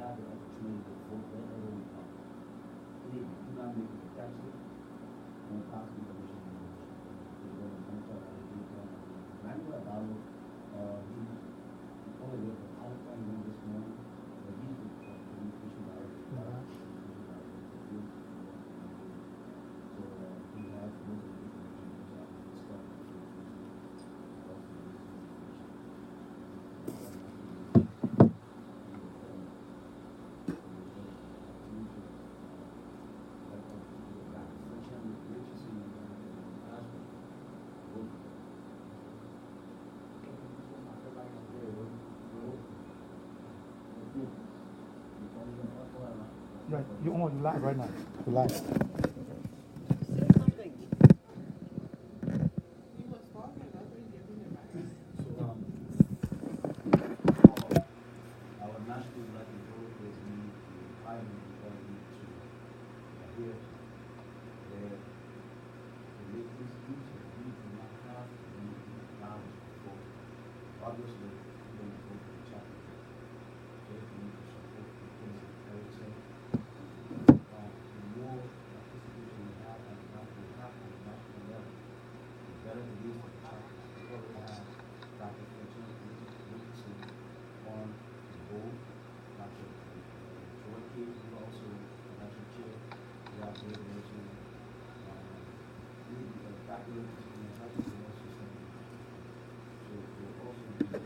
have the opportunity to vote wherever we are. It do not make it protected, and possibly the mission of the nation. We're going to come to our data. I'm going to allow he only with the outline room this morning, but he's the communication director. So we have most of the information stuff. Right, you're on, you live right now. You live. Say something. He was talking, I think giving him back. So, our national elected board is need to requirement because we need to adhere to their, to make this easier, we do not have to be knowledge before. Obviously, we're going to go to the chapter. So if we need to support the things that Eric said, the more participation we have on the national level, the better it is for the chapter. We already have Dr. Richardson on the board, Dr. Joy King, who also financial chair, we have David Richardson, Dr. Richardson, and Dr. also saying. So we'll also be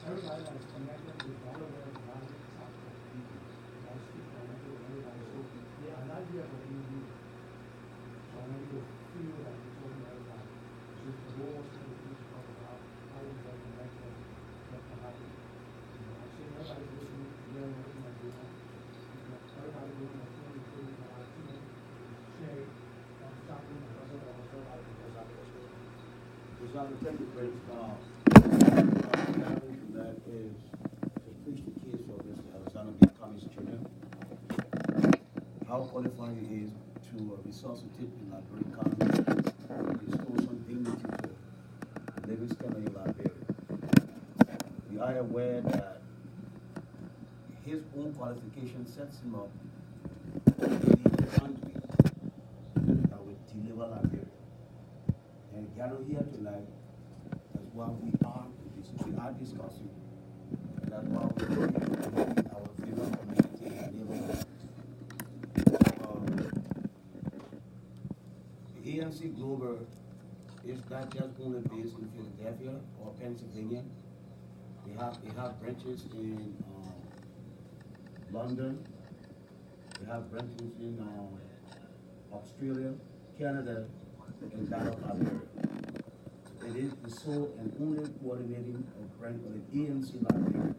Everybody that is connected with all of their values, I speak connected with everybody. So they are not here for individuals. So I want you to feel that you're talking to everybody. So if the Lord wants to talk about how we get connected, what can happen. I'm saying everybody's listening, hearing everything that's going on. Everybody's looking at things, including our team, Shay, Jonathan, and everybody because I was with you. So I can take it, Grace. That is to preach the case for Mr. Alexander B. Cummings Jr. How qualified he is to resuscitate the Liberian County, restore some dignity to Livingston and Liberia. We are aware that his own qualification sets him up to lead the country that will deliver Liberia. And gathered here tonight, that's why we are discussing. And that's why we're looking at our favorite community and neighborhood. The ANC Global is not just only based in Philadelphia or Pennsylvania. They have branches in London. They have branches in Australia, Canada, and that of Liberia. It is the sole and only coordinating of branch of the ANC Liberia.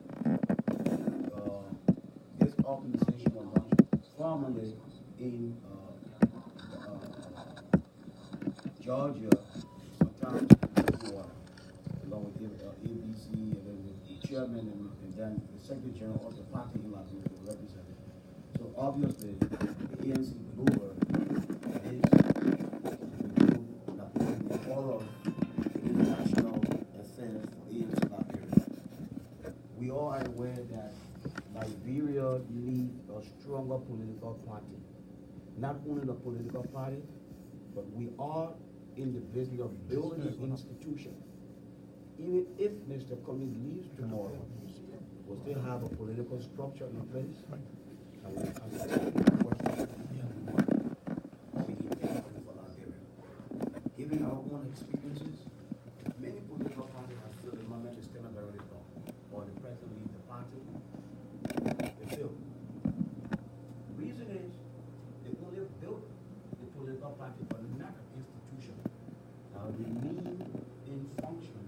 This organization was launched formally in Georgia, sometime before, along with ABC, and then the chairman, and then the secretary general of the party in Liberia represented. So obviously, the ANC Global is all of international affairs for ANC Liberia. We all are aware that Liberia needs a stronger political party. Not only the political party, but we are in the business of building an institution. Even if Mr. Cummings leaves tomorrow, we'll still have a political structure in place. And we given our own experiences, many political parties have felt the moment is still very long, or the president leaves the party, they fail. The reason is they only built the political party, but not an institution. Now remain in function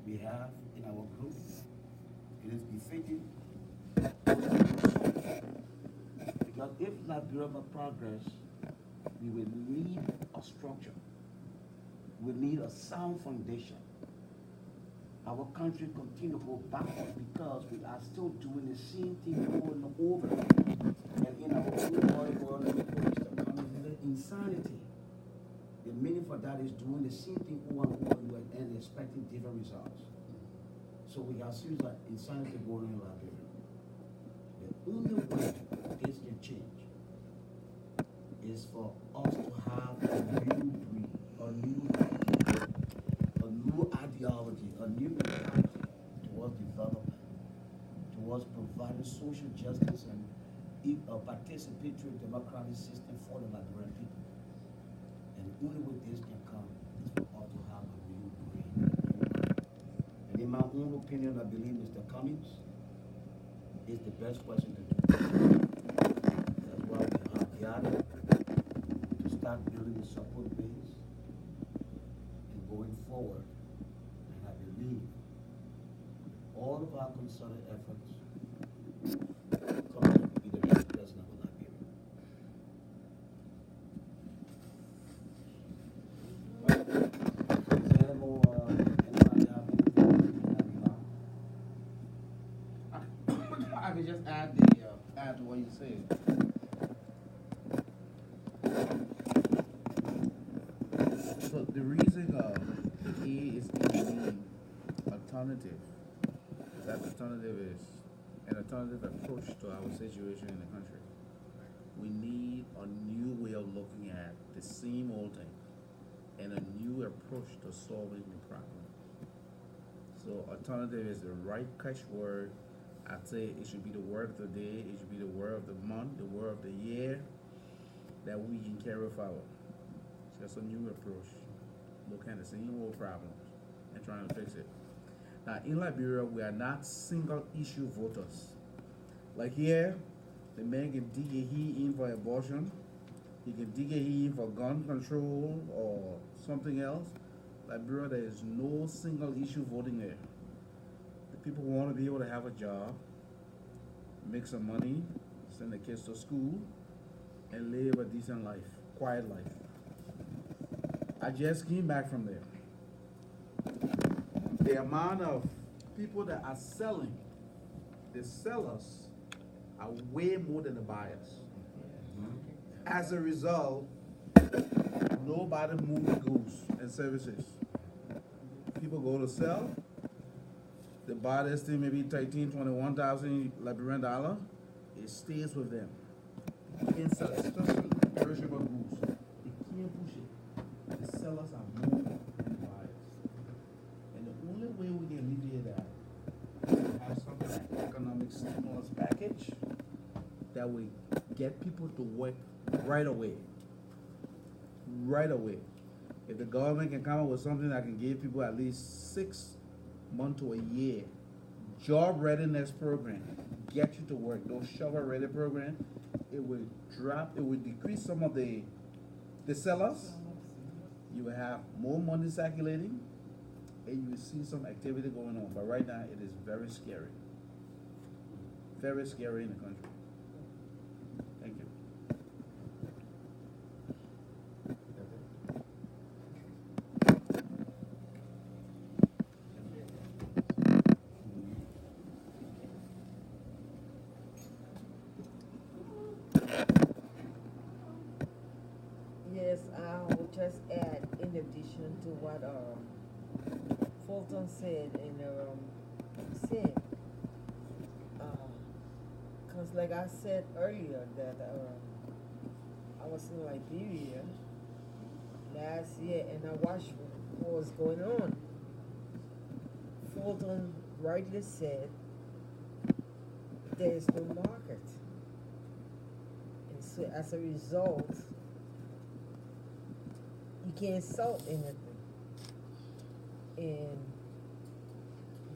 we have in our group. It is befitting. Because if Liberia progress, we will need a structure. We need a sound foundation. Our country continue to go backward because we are still doing the same thing over and over. And in our own world, the common insanity. The meaning for that is doing the same thing over and over and expecting different results. So we have serious insanity going on in Liberia. The only way this can change is for us to have a new breed, a new ideology, a new mentality towards development, towards providing social justice and a participatory democratic system for the Liberian people. And the only way this can come is for us to have a new breed. And in my own opinion, I believe Mr. Cummings is the best person to do this. That's why we have gathered to start building the support base and going forward. And I believe all of our concerted efforts, Cummings will be the next president of Liberia. Is there more, anybody have anything? I could just add to what you said. So the reason he is in the alternative, that alternative is an alternative approach to our situation in the country. We need a new way of looking at the same old thing and a new approach to solving the problem. So alternative is the right catchword. I'd say it should be the word of the day, it should be the word of the month, the word of the year that we can carry forward. Just a new approach, looking at the same old problems and trying to fix it. Now in Liberia, we are not single issue voters. Like here, the man can dig a heel in for abortion, he can dig a heel in for gun control or something else. Liberia, there is no single issue voting there. People want to be able to have a job, make some money, send their kids to school, and live a decent life, quiet life. I just came back from there. The amount of people that are selling, the sellers are way more than the buyers. As a result, nobody moves goods and services. People go to sell. The buyer still maybe 13, 21,000 Liberian dollar. It stays with them. Inside, especially perishable goods. They can't push it. The sellers are more than the buyers. And the only way we can alleviate that is to have something like economic stimulus package that will get people to work right away. Right away. If the government can come up with something that can give people at least 6 months to a year job readiness program, get you to work. Those shovel ready program, it will decrease some of the sellers. You will have more money circulating and you will see some activity going on. But right now it is very scary. Very scary in the country. Thank you. Yes, I will just add, in addition to what Fulton said and said, because like I said earlier that I was in Liberia last year and I watched what was going on. Fulton rightly said there is no market, and so as a result you can't sell anything, and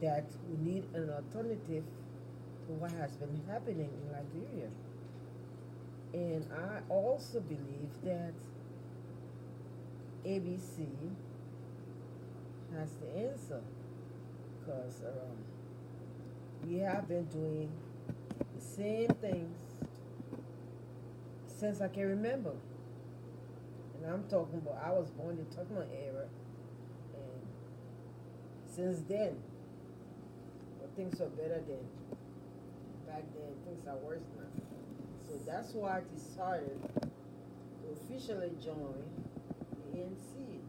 that we need an alternative to what has been happening in Liberia. And I also believe that ABC has the answer. because we have been doing the same things since I can remember. And I'm talking about, I was born in the Tubman era, and since then, well, things are better than back then. Things are worse now. So that's why I decided to officially join the ANC,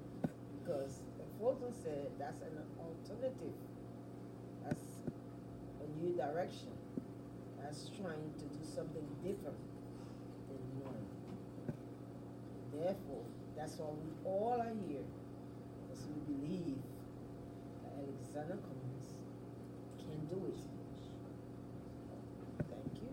because Fulton said that's an alternative. That's a new direction. That's trying to do something different than normal. Therefore, that's why we all are here, because we believe that Alexander Cummings can do it. Thank you.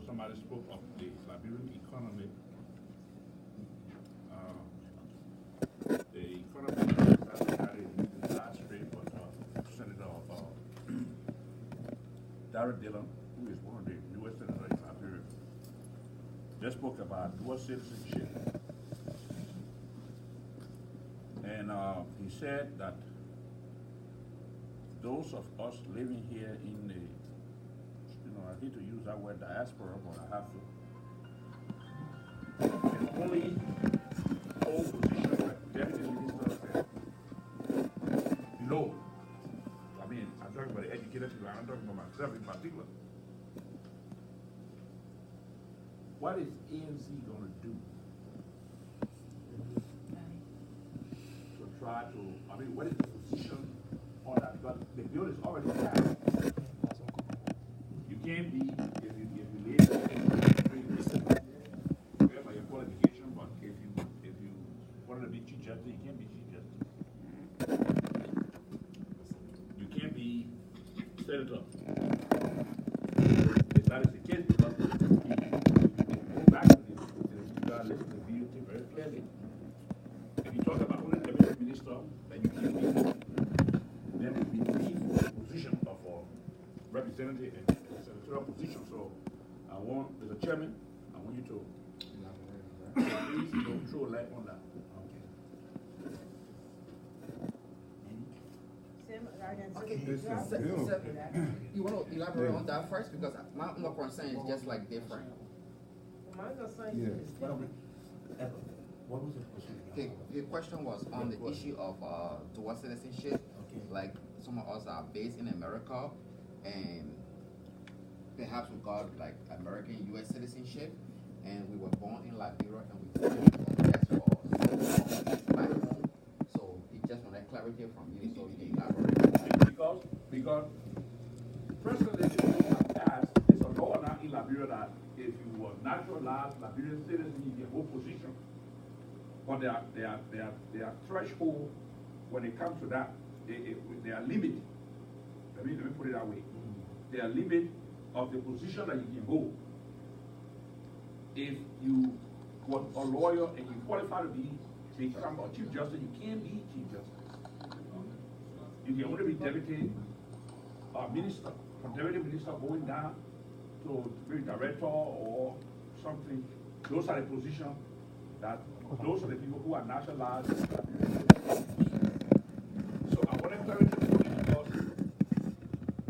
Somebody spoke of the Liberian economy. The economy has had a last rate, but Senator Darrell Dillon, who is one of the newest senators in Liberia, just spoke about dual citizenship. And he said that those of us living here in the, I hate to use that word diaspora, but I have to, can only hold positions like deputy minister below. I mean, I'm talking about the educated people, I'm talking about myself in particular. What is ANC going to do to try to, I mean, what is the position on that? Because the bill is already passed. You can't be, if you leave, you have your qualification, but if you wanted to be chief justice, you can't be chief justice. You can't be senator. If that is the case, because if you go back to this, you gotta listen to the VOT very clearly. If you talk about only the deputy minister, then you can't be, then it will be for the position of a representative and senatorial position. So I want, as a chairman, I want you to please throw a light on that. Okay, you want to elaborate on that first? Because my concern is just like different. My concern is different. What was the question? Okay, the question was on the issue of dual citizenship. Okay. Like some of us are based in America, and perhaps we got like American U.S. citizenship, and we were born in Liberia, and we that's for back home. So it just wanted clarity from you, so you can elaborate. Because presently the passed, it's a law now in Liberia that if you were naturalized Liberian citizen, you can hold position. But there are threshold when it comes to that. There are limit. Let me put it that way. There are limit of the position that you can hold. If you were a lawyer and you qualify to become a chief justice, you can't be chief justice. You can only be deputy minister. From deputy minister going down to be director or something. Those are the positions that those are the people who are nationalized. So I want to clarify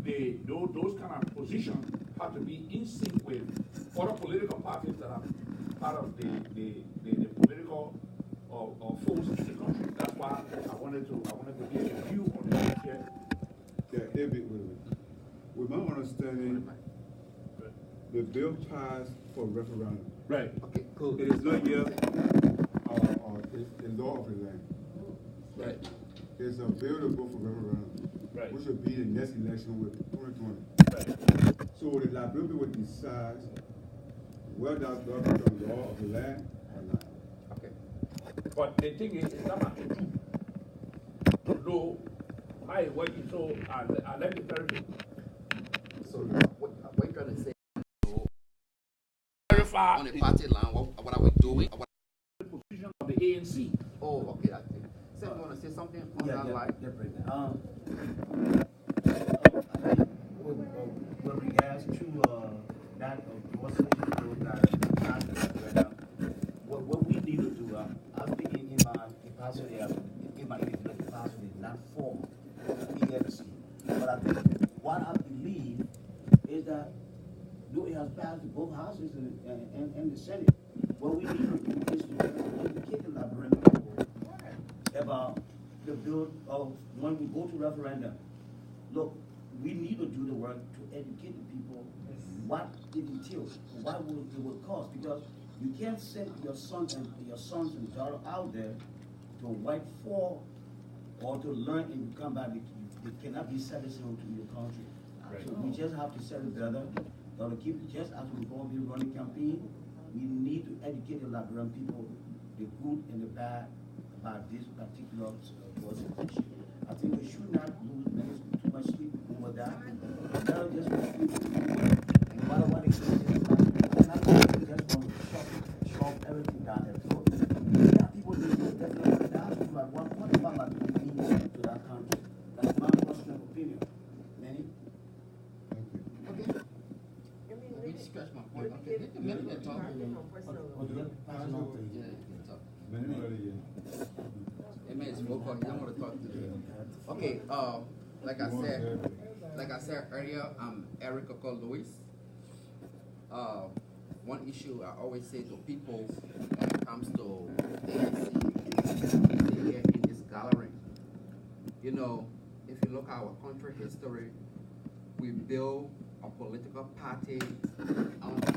because those kind of positions have to be in sync with other political parties that are part of the political force in the country. That's why I wanted to hear your view on that here. Yeah, David, with my understanding, the bill passed for referendum. Right. Okay, cool. It is not yet the law of the land. Right. It's a bill to go for referendum, Right. which will be the next election with 2020. Right. So the Liberia will decide whether that become law of the land or not. Okay. But the thing is, it's not to do. To know how it's working, so I let the therapy So what you trying to say? verify On the party line, what are we doing? the position of the ANC. Oh, okay. I think. So you want to say something on that line? With regards to that organization that what we need to do, I'm speaking in my capacity, in my individual capacity, not for EFC. But I think what I believe is that though it has passed both houses and the Senate, what we need to do is to educate the Liberian people about the bill of when we go to referendum. Look, we need to do the work to educate the people what it entails, what it will cost, because you can't send your sons and daughters out there to work for or to learn and come back. They cannot be citizens to your country. Right. So we just have to settle together. To keep just as we're going to be running campaign, we need to educate the Liberian people, the good and the bad, about this particular issue. I think we should not lose too much sleep over that. Now just no matter what it is, we're not going to just want to shove everything down their throat. There are people that definitely ask me like, what about like we mean to that country? That's my personal opinion. Manny? Okay. Let me scratch my point. Okay. Let the minute talk. Yeah, you can talk. Amen. It's more fun. You don't want to talk to them. Okay. Like I said earlier, I'm Eric Lewis. One issue I always say to people when it comes to ANC here in this gallery, you know, if you look at our country history, we build a political party on an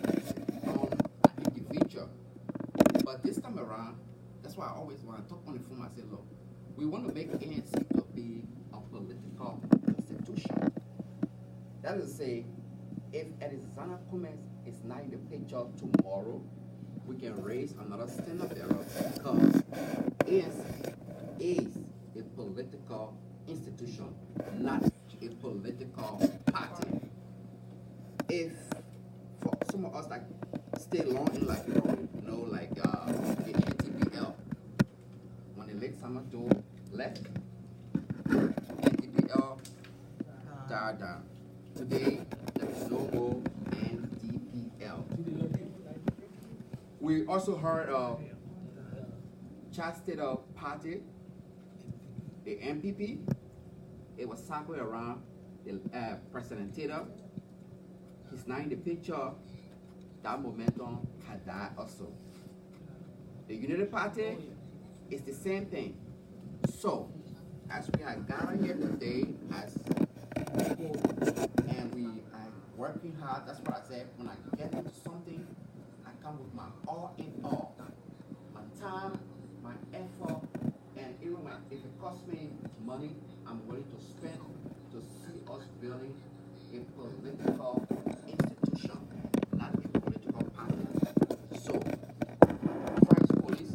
individual. But this time around, that's why I always, when I talk on the phone, I say, look, we want to make ANC to be a political institution. That is to say, if Edison Cummings is not in the picture tomorrow, we can raise another standard bearer because ANC is a political institution, not a political party. If for some of us that stay long in like you know, like the NTPL, when the late Samato left, NTPL died down. Today there is no more NTPL. We also heard of Chad State Party, the MPP. It was circling around the President Taylor. He's not in the picture. That momentum had died also. The Unity Party is the same thing. So, as we are gathered here today as people and we are working hard, that's what I said, when I get into something, I come with my all in all. My time, my effort, and even if it costs me money, I'm willing to spend to see us building a political institution, not a political party. So, French police,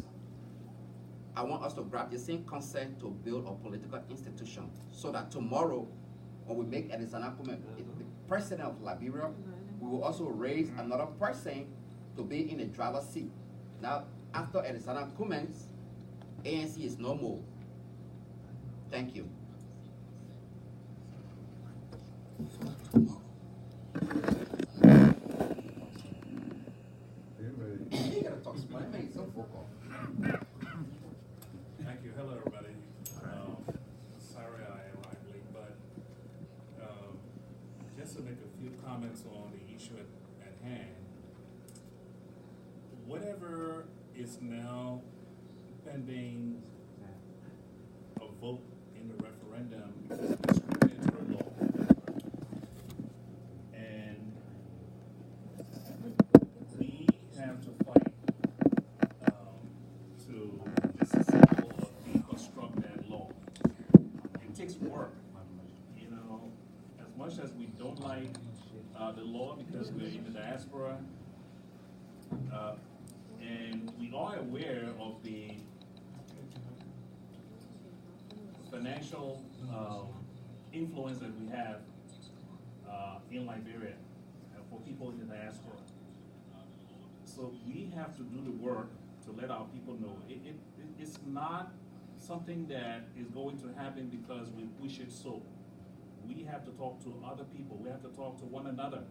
I want us to grab the same concept to build a political institution so that tomorrow, when we make Edison Akume the president of Liberia, we will also raise another person to be in the driver's seat. Now, after Edison Akume, ANC is no more. Thank you. You gotta talk smart. It makes some football. Thank you. Hello, everybody. Sorry I arrived late, but just to make a few comments on the issue at hand. Whatever is now pending a vote in the referendum is discriminatory law. And we have to fight to disassemble or deconstruct that law. It takes work. You know, as much as we don't like the law because we're in the diaspora, and we are aware of the financial influence that we have in Liberia for people in the diaspora. So we have to do the work to let our people know. It's not something that is going to happen because we push it so. We have to talk to other people. We have to talk to one another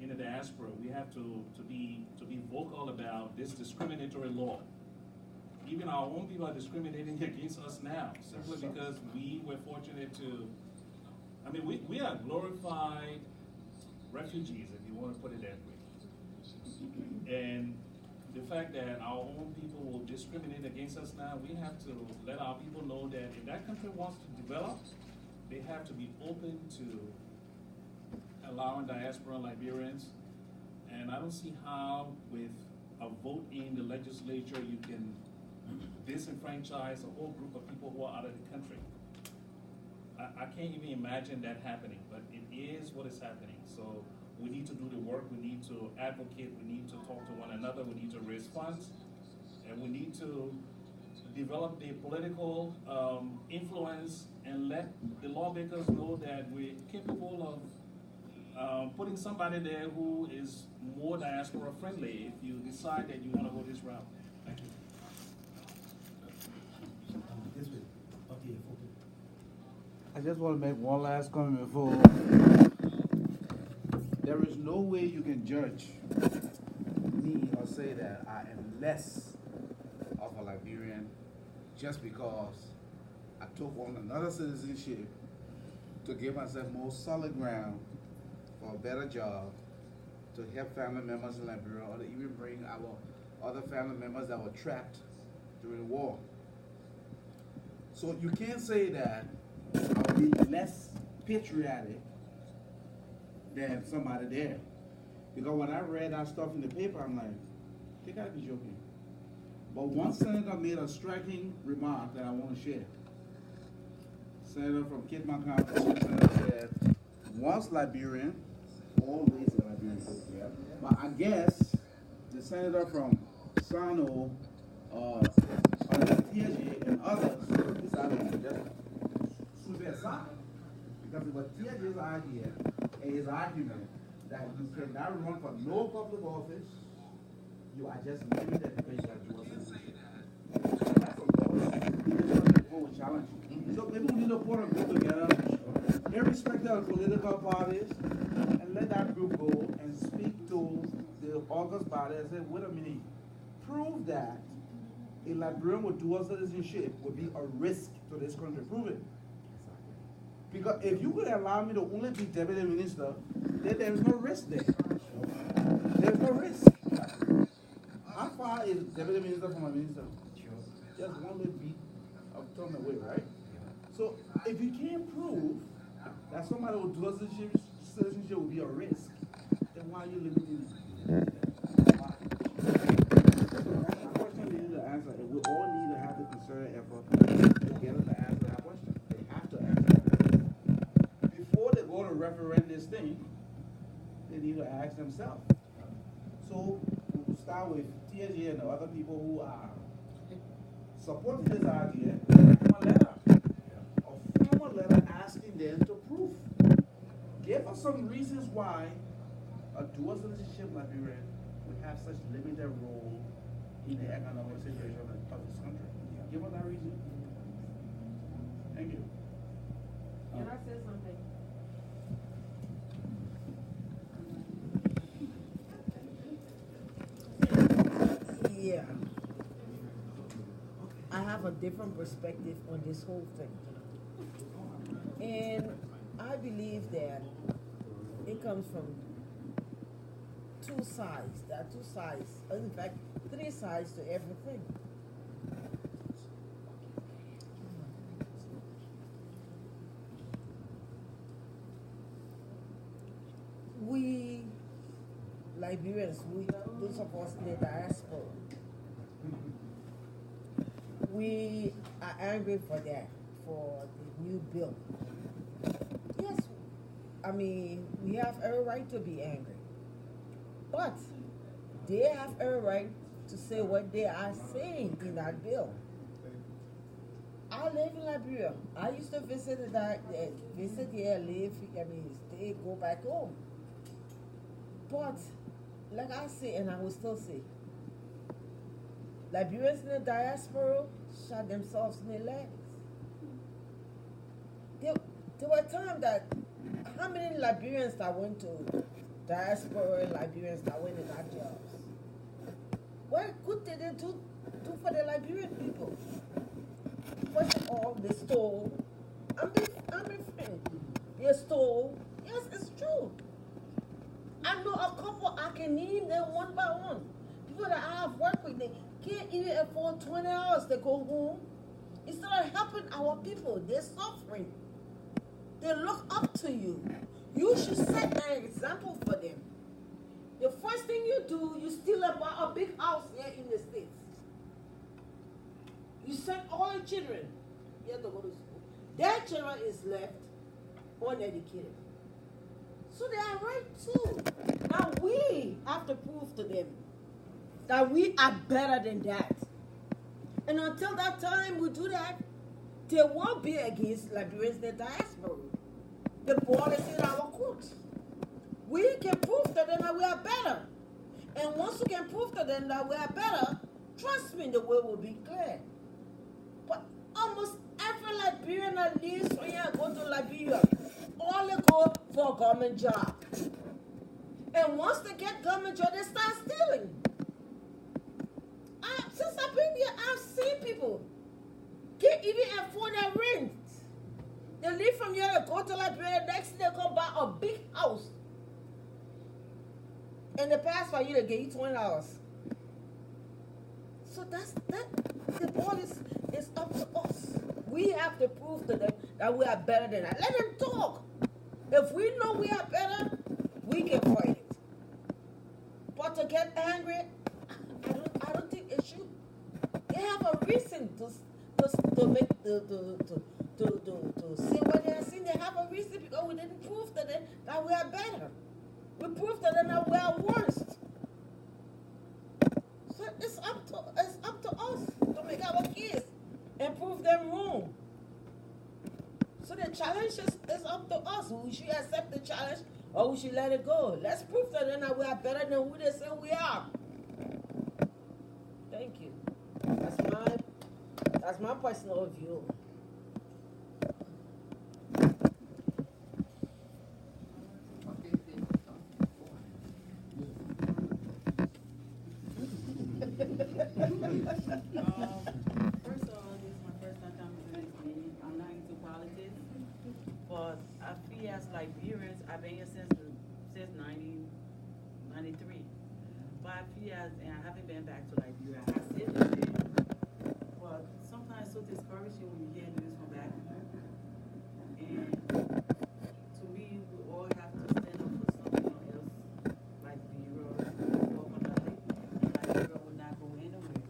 in the diaspora. We have to be vocal about this discriminatory law. Even our own people are discriminating against us now, simply because we were fortunate to, I mean, we are glorified refugees, if you want to put it that way. And the fact that our own people will discriminate against us now, we have to let our people know that if that country wants to develop, they have to be open to allowing diaspora Liberians. And I don't see how with a vote in the legislature you can disenfranchise a whole group of people who are out of the country. I can't even imagine that happening, but it is what is happening. So we need to do the work, we need to advocate, we need to talk to one another, we need to raise funds, and we need to develop the political influence and let the lawmakers know that we're capable of putting somebody there who is more diaspora friendly if you decide that you want to go this route. Thank you. This way. Okay, I just want to make one last comment before. There is no way you can judge me or say that I am less of a Liberian just because I took on another citizenship to give myself more solid ground for a better job, to help family members in Liberia, or to even bring our other family members that were trapped during the war. So you can't say that I'll be less patriotic than somebody there. Because when I read that stuff in the paper, I'm like, they gotta be joking. But one senator made a striking remark that I want to share. Senator from Kitman County said, once Liberian, always a Liberian. Yeah. But I guess the senator from Sano, TSG and others decided to just super aside. Because it was TSG's idea and his argument that you cannot run for no public office, you are just limited because you are dual citizenship. That's a law. People will challenge you. So maybe we need to put a group together, irrespective of political parties, and let that group go and speak to the August body and say, wait a minute, prove that a Liberian with dual citizenship would be a risk to this country. Prove it. Because if you would allow me to only be deputy minister, then there's no risk there. There's no risk. How far is deputy minister from a minister? Just one little beat of turn away, right? So if you can't prove that somebody with dual citizenship will be a risk, then why are you limiting it? Why? That's a question we need to answer, and we all need to have the concerted effort to get them to answer that question. They have to answer that. Before they go to referendum this thing, they need to ask themselves. So we'll start with TSG and the other people who are supporting this idea, a formal letter asking them to prove. Give us some reasons why a dual citizenship Liberian would have such limited role in the economic situation of this country. Give us that reason. Thank you. Can I say something? Yeah. I have a different perspective on this whole thing. And I believe that it comes from two sides. There are two sides. In fact, three sides to everything. We Liberians, those of us in the diaspora, we are angry for that, for the new bill. Yes, I mean, we have every right to be angry. But they have every right to say what they are saying in that bill. I live in Liberia. I used to visit visit here, live, stay, go back home. But, like I say, and I will still say, Liberians in the diaspora shot themselves in the legs. There were times that, how many Liberians that went to diaspora, Liberians that went and got jobs? What good did they do for the Liberian people? First of all, they stole. I'm being frank. They stole. Yes, it's true. I know a couple, I can name them one by one. People that I have worked with, they can't even afford 20 hours to go home. Instead of helping our people, they're suffering. They look up to you. You should set an example for them. The first thing you do, you steal a big house here in the States. You send all the children here to go to school. Their children is left uneducated. So they are right too. Now we have to prove to them that we are better than that. And until that time we do that, they won't be against Liberians in the diaspora. The ball is in our court. We can prove to them that we are better. And once we can prove to them that we are better, trust me, the way will be clear. But almost every Liberian that leaves from here and go to Liberia, all they go for a government job. And once they get government job, they start stealing. Since I've been here, I've seen people can't even afford their rent. They leave from here, they go to Liberia, next thing they go buy a big house. And they pass for you, they give you $20. So that's that. The ball is up to us. We have to prove to them that we are better than that. Let them talk. If we know we are better, we can fight it. But to get angry, I don't think it should. They have a reason to say what they are saying. They have a reason because we didn't prove to them that we are better. We proved to them that we are worst. So it's up to us to make our case and prove them wrong. So the challenge is up to us. We should accept the challenge or we should let it go. Let's prove to them that we are better than who they say we are. Thank you. That's my personal view. First of all, this is my first time coming to this meeting. I'm not into politics, but I feel as Liberians, I've been here since 1993. But I feel as, and I haven't been back to Liberia. I still live there, but sometimes it's so discouraging when you hear news from back home. And to me, we all have to stand up for something else, like Liberia or for nothing. Liberia will not go anywhere.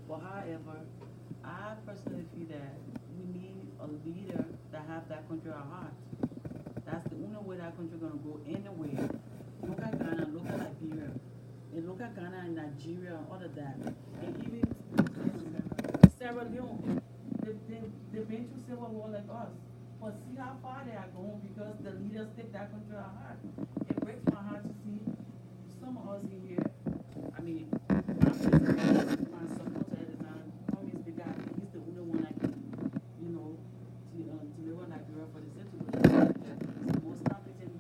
But however, I personally feel that we need a leader that have that country at heart. That's the only way that country gonna go anywhere. Look at Ghana, look at Liberia, and look at Ghana and Nigeria and all of that. And even Sierra Leone, they've been through civil war like us. But see how far they are going because the leaders take that country at heart. It breaks my heart to see some of us in here. I mean, I'm just my supporter at the time. Promise the guy, he's the only one I can, deliver Nigeria for the city. He's the most competent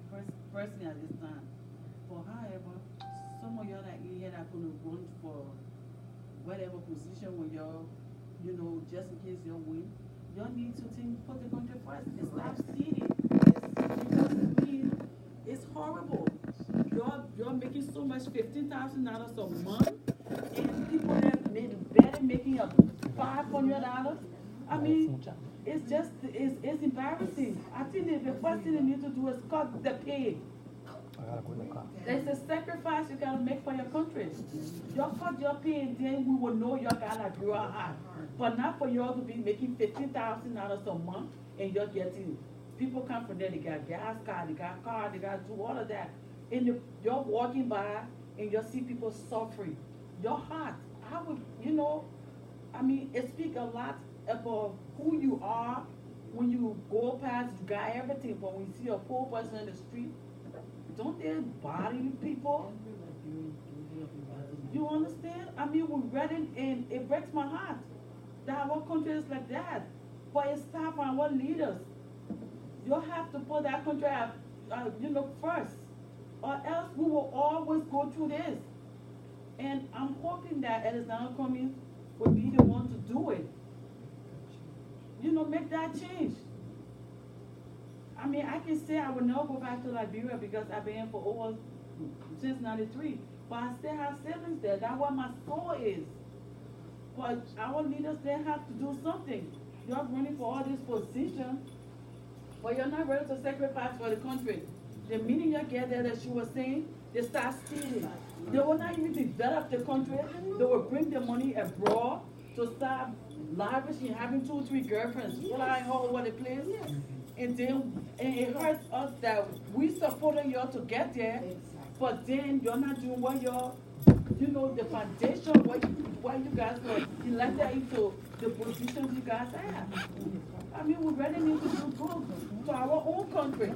person at this time. But however, some of y'all that in here that gonna run for whatever position when y'all, just in case y'all win, y'all need to put the country first and stop stealing. Because to me, it's horrible. You're making so much, $15,000 a month, and people that better making $500. I mean, it's embarrassing. I think the first thing they need to do is cut the pay. There's a sacrifice you gotta make for your country. You cut your pay and then we will know you gotta grow hard. But not for you all to be making $15,000 a month and you're getting, people come from there, they got gas car, they got car, they got do all of that. And you're walking by and you see people suffering. Your heart, I would, it speaks a lot about who you are. When you go past, you got everything, but when you see a poor person in the street, don't they body people? You understand? I mean, we read it and it breaks my heart that our country is like that. But it's time for our leaders. You have to put that country up, first, or else we will always go through this. And I'm hoping that Lrtn Cummings will be the one to do it. Make that change. I mean, I can say I will never go back to Liberia because I've been here for over since '93. But I still have siblings there. That's where my soul is. But our leaders, they have to do something. You're running for all these positions, but you're not ready to sacrifice for the country. The minute you get there, that she was saying, they start stealing. They will not even develop the country. They will bring the money abroad to start lavishing, having 2 or 3 girlfriends flying all over the place. And then it hurts us that we supported you to get there, but then you're not doing what the foundation, what you guys were elected into the positions you guys have. I mean, we really need to do good to our own country,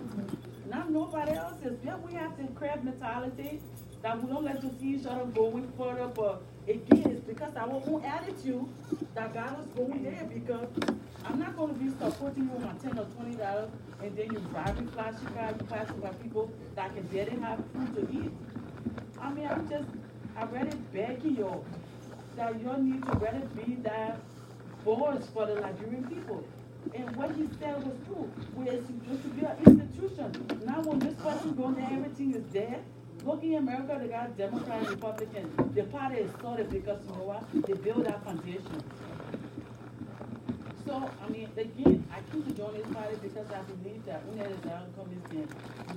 not nobody else's. Yeah, we have the crab mentality that we don't like to see each other going further, but again, it's because our own attitude that got us going there. Because I'm not going to be supporting you with my $10 or $20 and then you driving flashy car, you passing by people that can barely have food to eat. I mean, I'm really begging you that you need to really be that voice for the Liberian people. And what he said was true. We're supposed to be an institution. Now when this person goes there, everything is there. Look in America, they got Democrat and Republican. The party is sorted because you know what? They build that foundation. So, I mean, again, I keep joining this party because I believe that when there is a Cummings can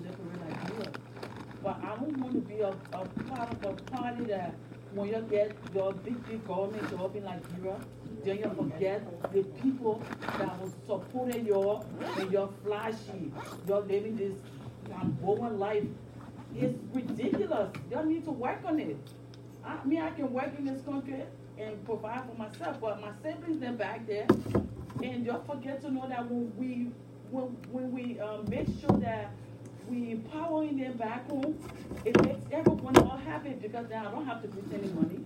decorate Nigeria. But I don't want to be a part of a party that when you get your big government job in Nigeria, then you forget the people that was supporting you and you're flashy. You're living this flamboyant life. It's ridiculous. You need to work on it. I can work in this country and provide for myself, but my siblings, they're back there. And you forget to know that when we make sure that we empowering them back home, it makes everyone all happy because then I don't have to put any money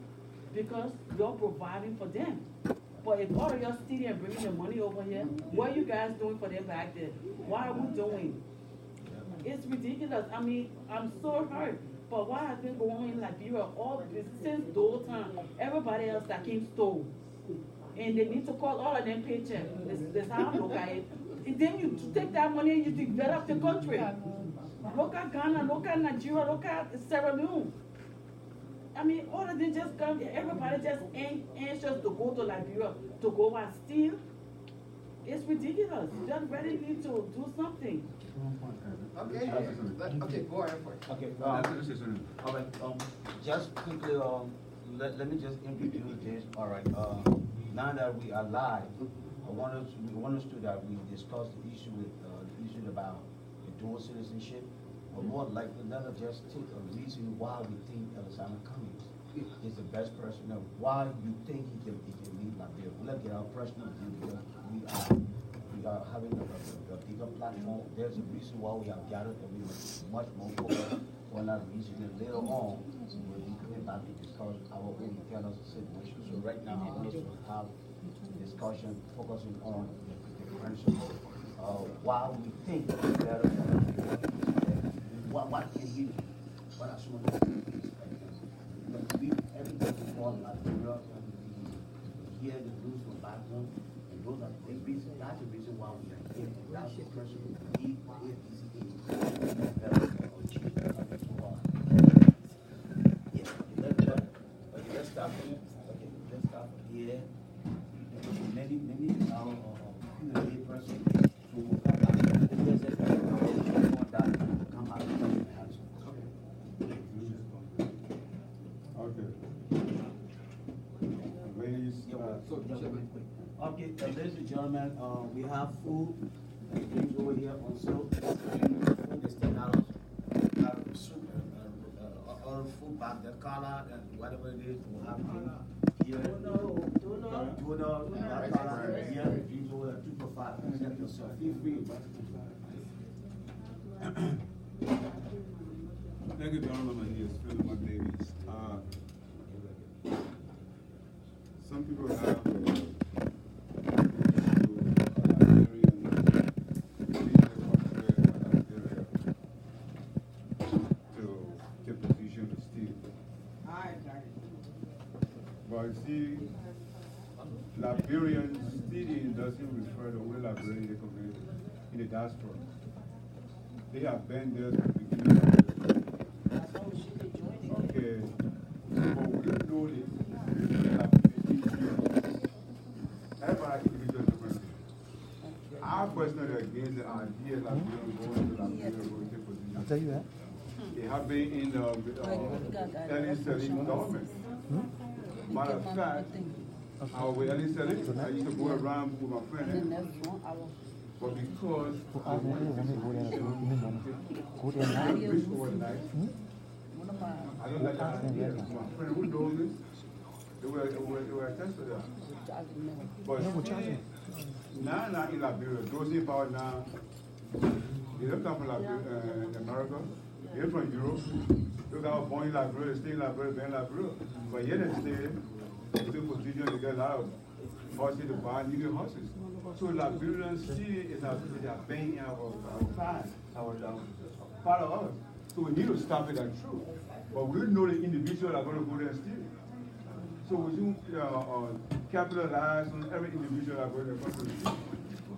because you're providing for them. But if all of y'all stealing and bringing the money over here, what are you guys doing for them back there? What are we doing? It's ridiculous. I mean, I'm so hurt. But what has been going on in Liberia since those times, everybody else that came stole. And they need to call all of them paychecks. That's how I look at it. And then you take that money and you develop the country. Look at Ghana, look at Nigeria, look at Sierra Leone. I mean, all of them just come, everybody just anxious to go to Liberia, to go and steal. It's ridiculous. You just really need to do something. Okay, okay, go ahead for it. Okay, all right, just quickly, let me just introduce this. All right, now that we are live, we want us to that we discuss the issue about the dual citizenship, but more likely, let us just take a reason why we think Lrtn Cummings is the best person, and why you think he can lead Liberia. We'll get our personal view because we are having a bigger platform. There's a reason why we have gathered, and we are much more focused on that reason. And later on, we'll be coming back to discuss our own internal situation. So right now, I want us to have a discussion focusing on the principle of why we think it's better. What can we do? What are some of the things? Everything is all like Europe, and we hear the news from back home. Those are the reasons. That's the reason why we are here. That's the person who need let's start here. Okay, let's start here. Maybe a person who will come back. There's a person that will come out and answer. Okay. Ladies, Okay, ladies and gentlemen, we have food and drinks over here also. Food is $10. Soup, other food back, the color, and whatever it is, we'll have year. Donor, $1 a year, people that 2.5% yourself. Feel free. Thank you, Gentlemen. Yes, feeling my babies. Some people have to take position to steal. But see, Liberian stealing doesn't refer to only Liberian community in the diaspora. They have been there from the beginning of the okay. But we know everybody individual different. I personally against the idea that we don't go into Liberia going to take position. I'll tell you that. They have been in the early selling government. Matter of fact, I was early selling. I used to go around with my friends. But because I wanted to go overnight, I don't like that idea. My friend who told me, they were attached to that. But now in Liberia, those in power now, they don't come from Liberia, America. They're from Europe. They got born in Liberia, they stay in Liberia, they're in Liberia. But yet they stay, they took position, they get a lot of horses to buy, needed horses. So Liberian city is our pain, our past, our part of us. So we need to stop it, that's true. But we know the individual are going to go there and steal it. So we should capitalize on every individual that going to steal.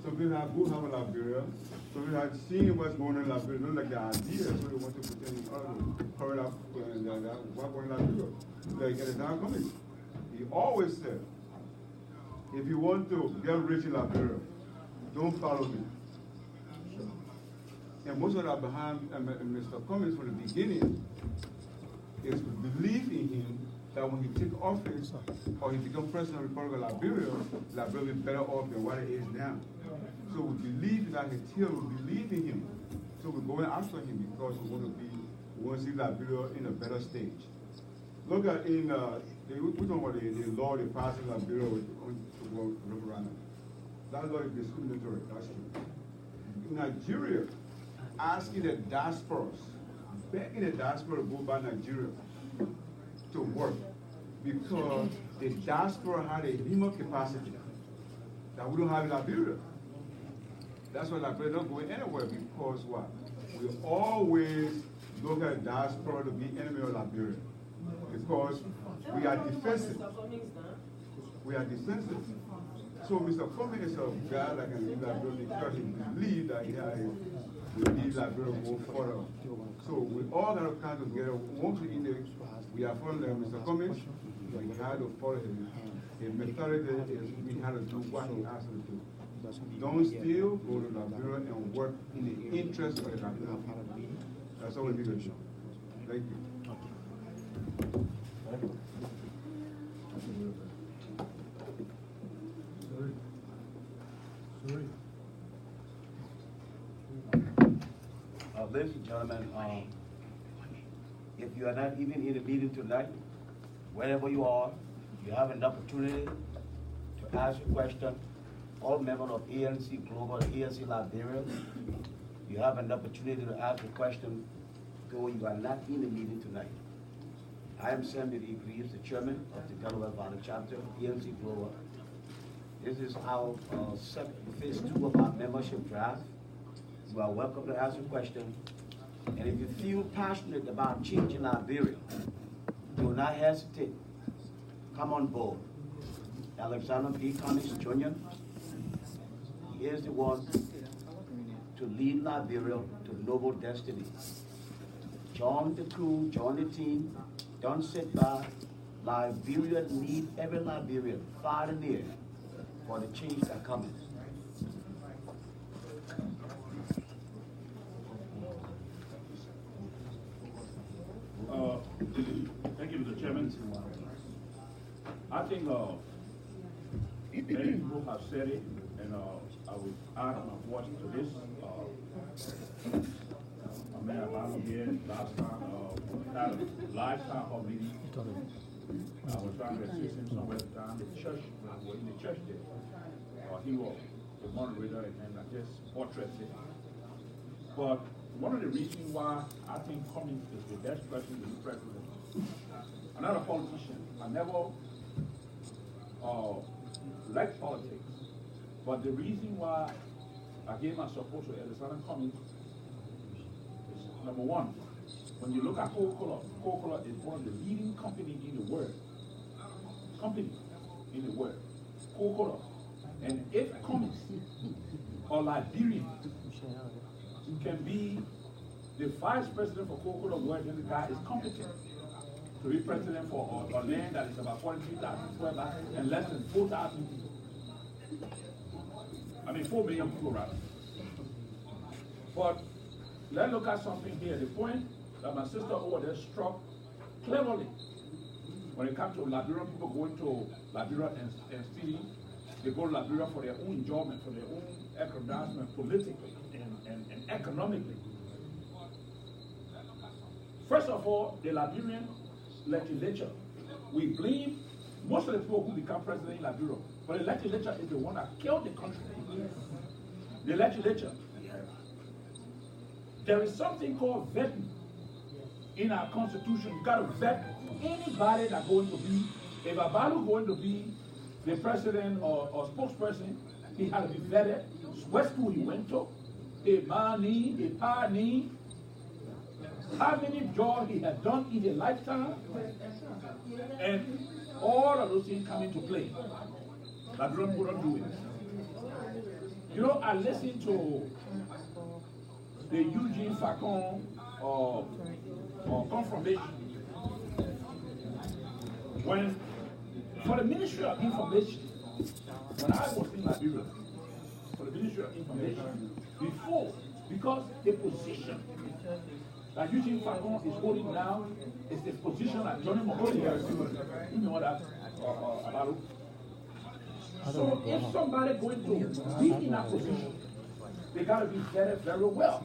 So people have good have a Liberia. So we have seen what's going on in Liberia, not like the idea, so they want to pretend hurry up what's going on in Liberia. Like at the time coming. He always said, if you want to get rich in Liberia, don't follow me. And most of that behind Mr. Cummings from the beginning is belief in him that when he take office or he become president of the Republic of Liberia, Liberia will be better off than what it is now. So we believe that his team will believe in him. So we're going after him because we want to see Liberia in a better stage. Look at we're talking about the law they passed in Liberia to go referendum. That law is discriminatory, that's true. In Nigeria, asking the diasporas, begging the diaspora to go by Nigeria to work because the diaspora had a human capacity that we don't have in Liberia. That's why Liberia don't go anywhere because what? We always look at diaspora to be enemy of Liberia because we are defensive. We are defensive. So Mr. Cummings is a guy that can lead Liberia because he believes that we need Liberia to go further. So we all got to come together. Once we are following Mr. Cummings, we had to follow him. His mentality is we had to do what he asked us to do. Don't steal, go to Liberia and work in the interest of the Liberia. That's all we need to do. Thank you. Ladies and gentlemen, if you are not even in the meeting tonight, wherever you are, you have an opportunity to ask a question. All members of ANC Global, ANC Liberia, you have an opportunity to ask a question, though you are not in the meeting tonight. I am Samuel E. Greaves, the chairman of the Delaware Valley chapter of ANC Global. This is our phase 2 of our membership draft. You are welcome to ask a question. And if you feel passionate about changing Liberia, do not hesitate. Come on board. Alexander B. Cummings Jr., he is the one to lead Liberia to noble destiny. Join the crew, join the team. Don't sit by. Liberia need every Liberian far and near for the change that coming. Thank you, Mr. Chairman. I think many people have said it, and I will add my voice to this. I met Obama here last time, we had a lifetime of meeting I was trying to assist him somewhere at the time. The church, when we were in the church there, he was the moderator and I just buttressed it. But one of the reasons why I think Cummings is the best person to be president, I'm not a politician. I never liked politics. But the reason why I gave my support to Lrtn Cummings is number one, when you look at Coca-Cola, Coca-Cola is one of the leading companies in the world. Coca-Cola. And if Cummings or Liberian can be the vice president for Coca-Cola world, then the guy is competent to be president for a land that is about 43,000 square miles and less than 4,000 people. I mean 4 million people rather. But let's look at something here. The point that my sister over there struck cleverly when it comes to Liberian people going to Liberia and stealing, they go to Liberia for their own enjoyment, for their own aggrandizement politically and economically. First of all, the Liberian legislature, we blame most of the people who become president in Liberia, but the legislature is the one that killed the country. The legislature. There is something called vetting in our constitution. You got to vet anybody that's going to be, if a Balu going to be the president or spokesperson, he had to be vetted. What school he went to, a money, a party, how many jobs he had done in a lifetime, and all of those things come into play. Liberian people don't do it. You know, I listened to the Eugene Facon confirmation when for the Ministry of Information, when I was in Liberia, for the Ministry of Information, before, because the position that Eugene Facon is holding now is the position that Johnny Mahoney has. You know that about it. So if somebody going to be in that position, they got to be vetted very well.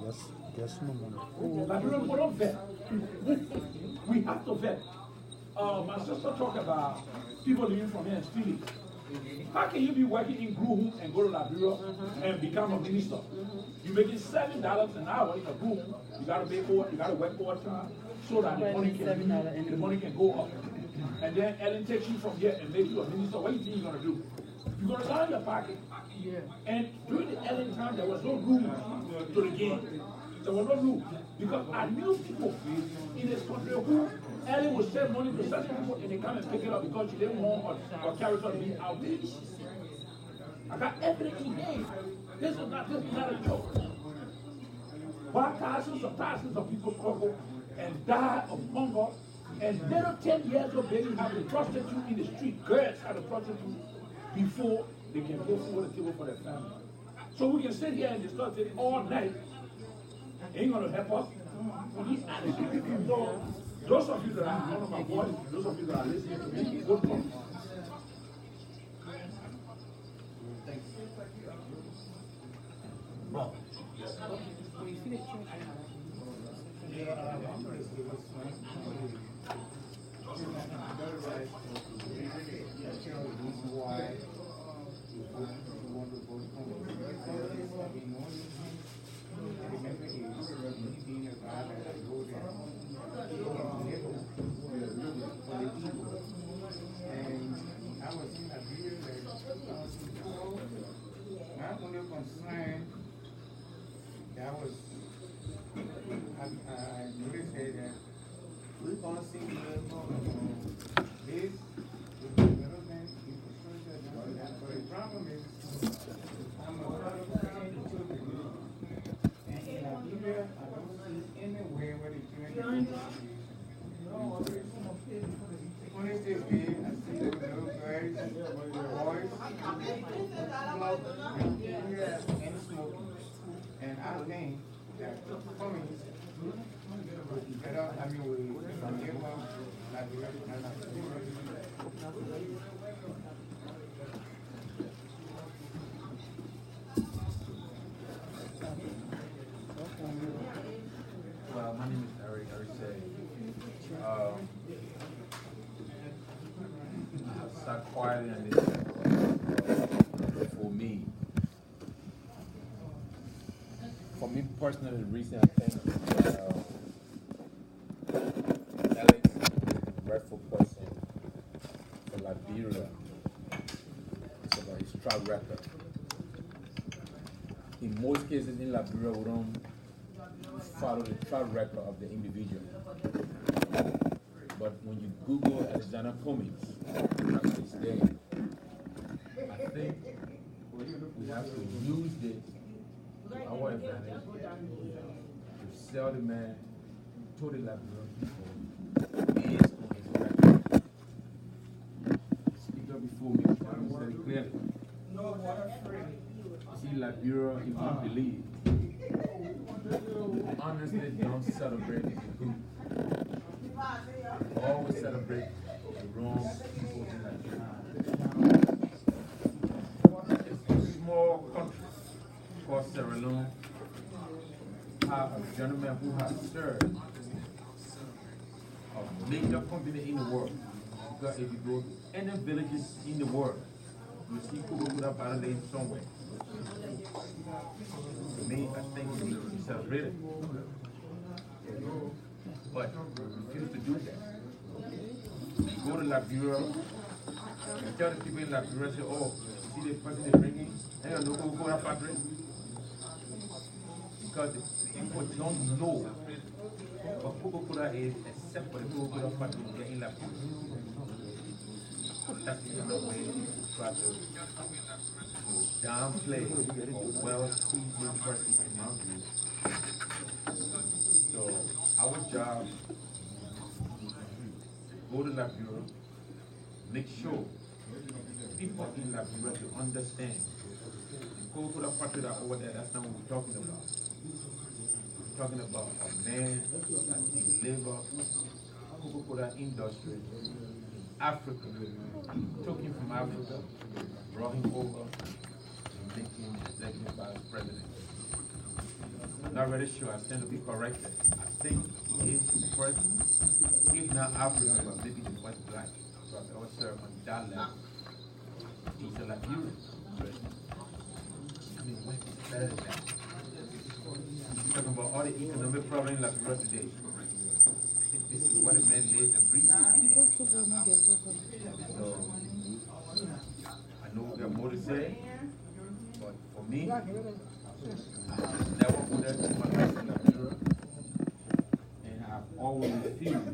Liberian people don't vet. We have to vet. My sister talked about people leaving from here and stealing. How can you be working in Groom and go to Liberia and become a minister? You're making $7 an hour in a Groom. You gotta work overtime so that the money can go up. And then Ellen takes you from here and makes you a minister. What do you think you're gonna do? You're gonna line your pocket. And during the Ellen time, there was no room to the game. There was no room because I knew people in this country who Ellen would send money to such people and they come and pick it up because she didn't want her character to be outraged. I got evidence in game. This is not a joke. Why thousands of people struggle and die of hunger, and little 10 years old baby have to prostitute in the street. Girls have to prostitute before they can go forward the table for their family. So we can sit here and discuss it all night. Ain't gonna help us. So those of you that are under my voice, those of you that are listening to me, good talk. Bro. I noticed that we're going to see this development infrastructure, but the problem is I'm a lot of friends to the community. And in Liberia, I don't see anywhere where the community when it's this big, I see those little girls, boys, and smoking. And I think that Cummings better, I mean, we give up Liberia and Well, my name is Eric Arce. For me personally, the reason I think Alex is the rightful person for Liberia is about his track record. In most cases in Liberia, we don't follow the track record of the individual. But when you Google Alexander Cummings, it's there. I think we have to use this to our advantage to sell the man to the Liberian people based on his record. Speaker before me, said it clearly. See, Liberia, you won't believe. Honestly, don't celebrate the good. Always celebrate the wrong people in Liberia. It's a small country called Sierra Leone. Have a gentleman who has served a major company in the world. Because if you go to any villages in the world, you see people with a battle lane somewhere. To me, I think we need to be celebrated. But we refuse to do that. You go to Liberia, you tell the people in Liberia, say, oh, you see the person they're bringing? Hey, no Coca-Cola factory. Because the people don't know what Coca-Cola is except for the Coca-Cola factory they're in Liberia. That's the other way to try to downplay a well-seasoned person in my view. So our job, go to Liberia, make sure people in Liberia to understand the Coca-Cola factory that over there, that's not what we're talking about. We're talking about a man that delivered Coca-Cola industry in Africa. Took him from Africa, brought him over, and made him executive vice president. I'm not really sure, I stand to be corrected. I think he is the first, if not African, but maybe the first black to have ever served on that level. He's a Liberian. I mean, what is better than that? He's talking about all the economic problems in Liberia today. This is what a man lives and breathes. So, I know we got more to say, but for me, I have never put that in my life in Liberia, and I've always refused to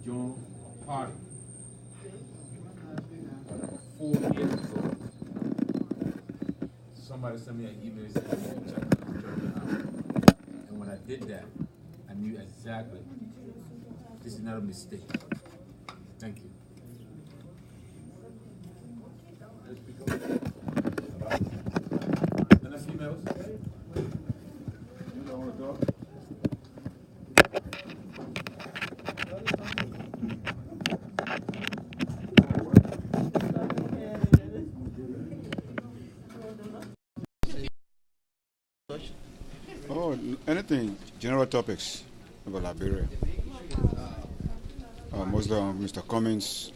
join a party. But 4 years ago, somebody sent me an email and said, check this church out. And when I did that, I knew exactly this is not a mistake. Thank you. Any females? You don't want to talk? Oh, anything, general topics about Liberia. Mostly on Mr. Cummings.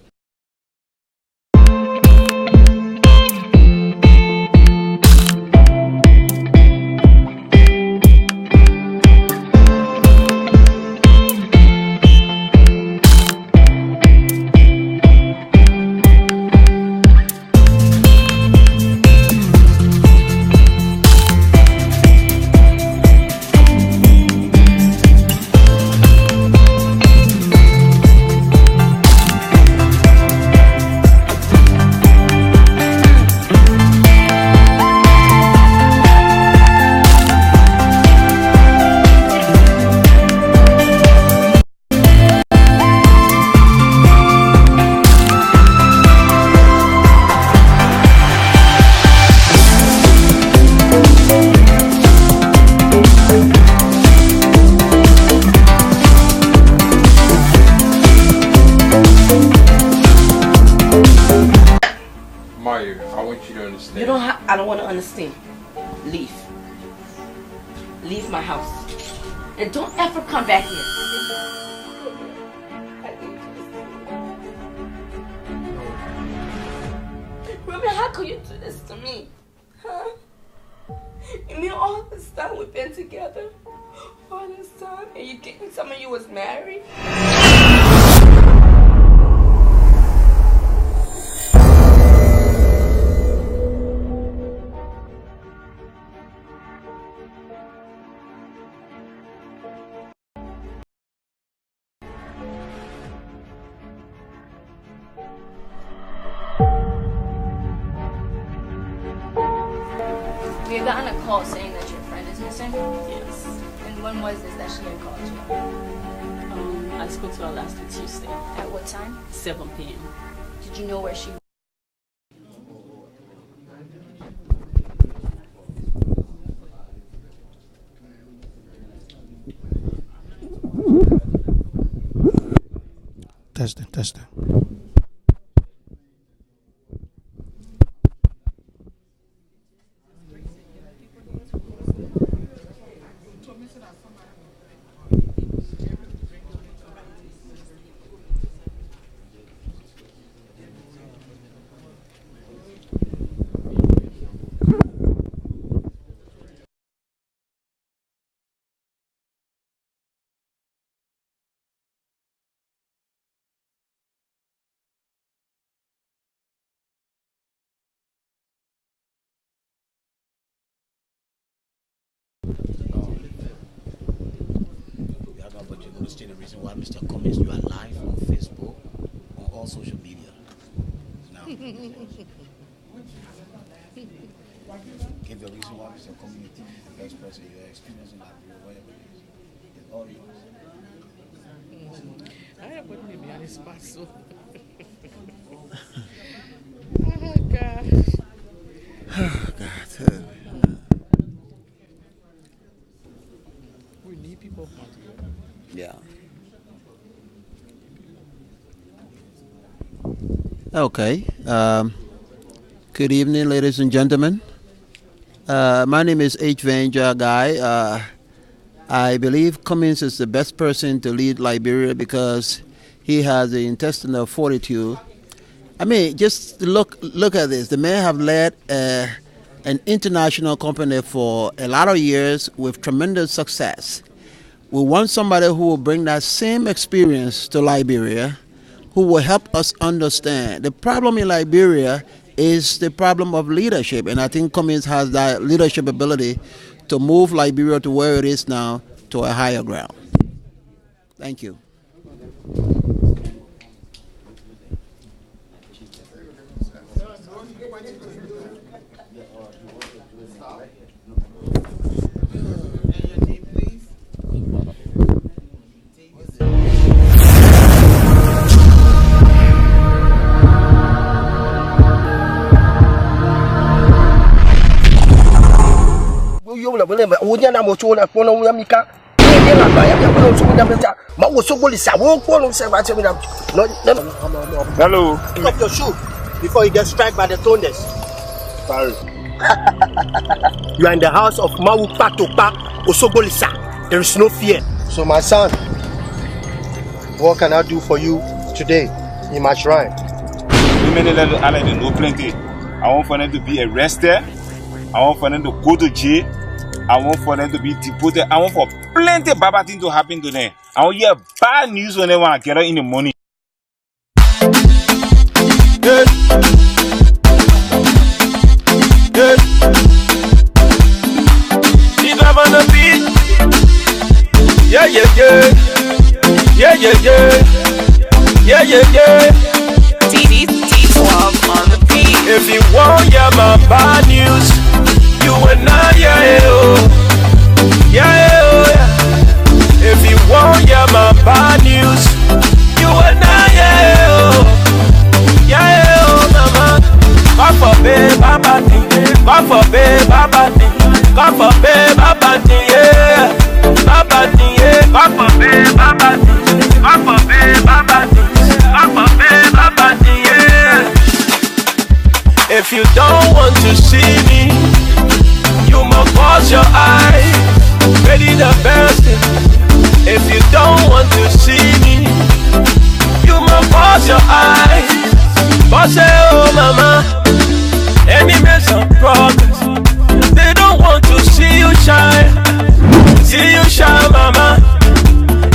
You don't have, I don't want to understand. Leave. Leave my house. And don't ever come back here. Ruben, how could you do this to me? Huh? You mean all this time we've been together, all this time, and you didn't tell me you was married? We've gotten a call saying that your friend is missing? Yes. And when was this that she had called you? I spoke to her last week Tuesday. At what time? 7 p.m. Did you know where she was? Testing. But you're going to state the reason why, Mr. Cummings, you are live on Facebook, on all social media. Now, give your reason why, Mr. Cummings, you think is the best person, your experience in Liberia, whatever it is. It's all yours. I have put me on the spot, so. Oh, gosh. Oh, God. We need people. Yeah. Okay. Good evening, ladies and gentlemen. My name is H. Venja Guy. I believe Cummings is the best person to lead Liberia because he has the intestinal fortitude. I mean, just look at this. The man have led an international company for a lot of years with tremendous success. We want somebody who will bring that same experience to Liberia, who will help us understand. The problem in Liberia is the problem of leadership, and I think Cummings has that leadership ability to move Liberia to where it is now to a higher ground. Thank you. Hello. Pick up your shoe before you get struck by the thunders. Sorry. You are in the house of Mawu Patopa Osogolisa. There is no fear. So my son, what can I do for you today in my shrine? I know plenty. I want for them to be arrested. I want for them to go to jail. I want for them to be deported. I want for plenty bad things to happen to them. I want to hear bad news when they want to get out in the morning. Yes. Yes. You drive on the beat. Yeah. T12 on the beat. If you want hear my bad news, you and I, yeah. If you want hear my bad news, you and I, yeah, mama. God forbid, Baba thing. God forbid, Baba thing. God forbid, Baba thing, yeah. Baba thing, yeah. God forbid, Baba thing. God forbid, Baba thing. God forbid, Baba thing, yeah. If you don't want to see me, you must close your eyes. Ready the best thing. If you don't want to see me, you must close your eyes. But say, oh mama, enemies of progress, they don't want to see you shine. shine, mama.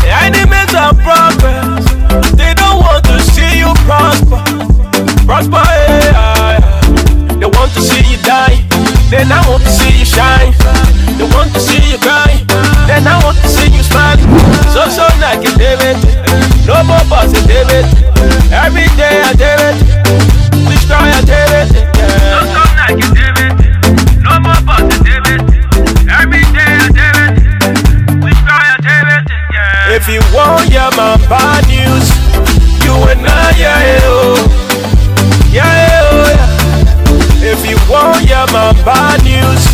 Enemies of progress, they don't want to see you prosper. Prosper, yeah. They want to see you die, then I want to see you shine. They want to see you cry, then I want to see you smile. So negativity, no more positivity. Every day I do it, we try I do it. Yeah. So negativity, no more positivity. Every day I do it, we try I do it. Yeah. If you want hear my bad news, you and I, yeah, oh. Yeah, oh, yeah. If you want hear my bad news,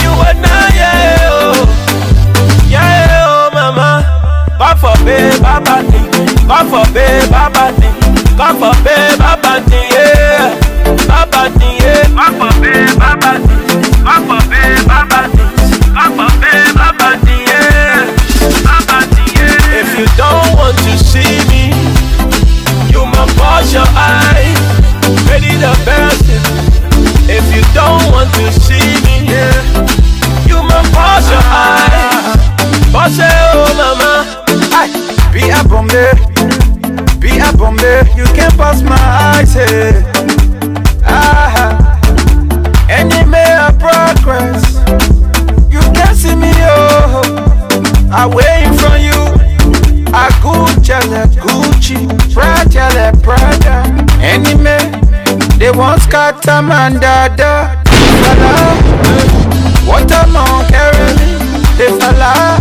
you and I, yeah, oh. Yeah, oh, mama. God forbid, Baba thing. God forbid, Baba thing. God forbid, Baba thing, yeah. Baba thing, yeah. God forbid, Baba thing. God forbid, Baba thing. God forbid, Baba thing, yeah. Baba thing, yeah. If you don't want to see me, you must wash your eyes. Ready the best. If you don't want to see me, yeah, you must wash your eyes. Wash it, oh mama. Be a Bombay, you can pass my eyes, hey. Enemy of progress, you can see me, oh. I'm waiting for you. I Gucci, Prada. Enemy, they want scatter man dada. What I'm on carrying, they falla.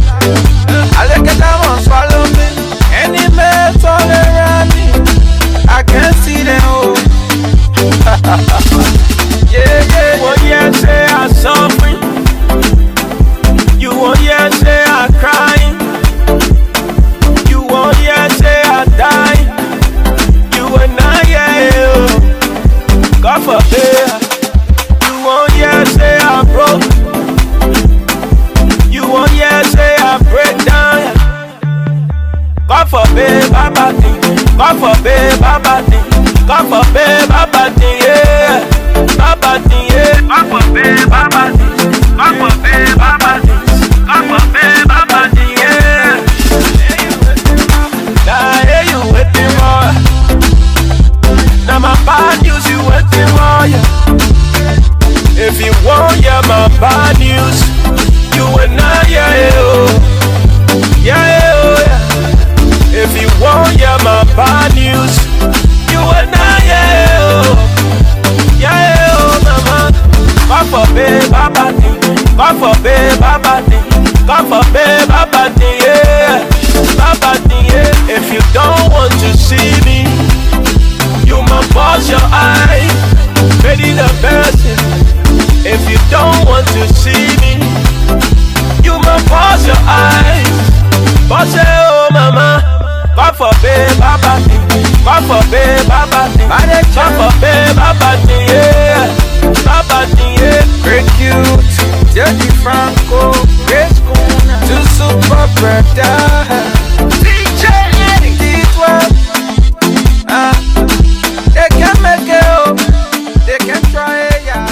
I look at them and swallow me. Any mess all around me, I can't see them all. Yeah. Well, yeah, say I'm suffering. You won't yeah, say I'm crying. You won't yeah, say I'm dying. You and I, yeah, God forbid. You won't yeah, say I'm broke. You won't yeah, say I break down, yeah. God forbid, Baba thing. God forbid, Baba thing. God forbid, Baba thing, yeah. Baba thing, yeah. God forbid, Baba thing. God forbid, Baba thing. God forbid, Baba thing, yeah. Now hear you waiting more. Now my bad news you waiting more, yeah. If you want, yeah, my bad news, you and I, yeah, oh. Yeah, oh, yeah. If you want, yeah, my bad news, you and I, yeah, oh. Yeah, oh, mama. God forbid, Baba thing. God forbid, Baba thing. God forbid, Baba thing, yeah. Baba thing, yeah. If you don't want to see me, you must wash your eyes. Ready the best. If you don't want to see me, you must wash your eyes. Wash it, oh mama. God forbid, Baba thing. God forbid, Baba thing. God forbid, Baba thing, yeah. Baba thing, yeah. Great cute, Jody Franco, Great Schooner, two super brother. DJ Eddie, D12. They can make it up. They can try it, yeah.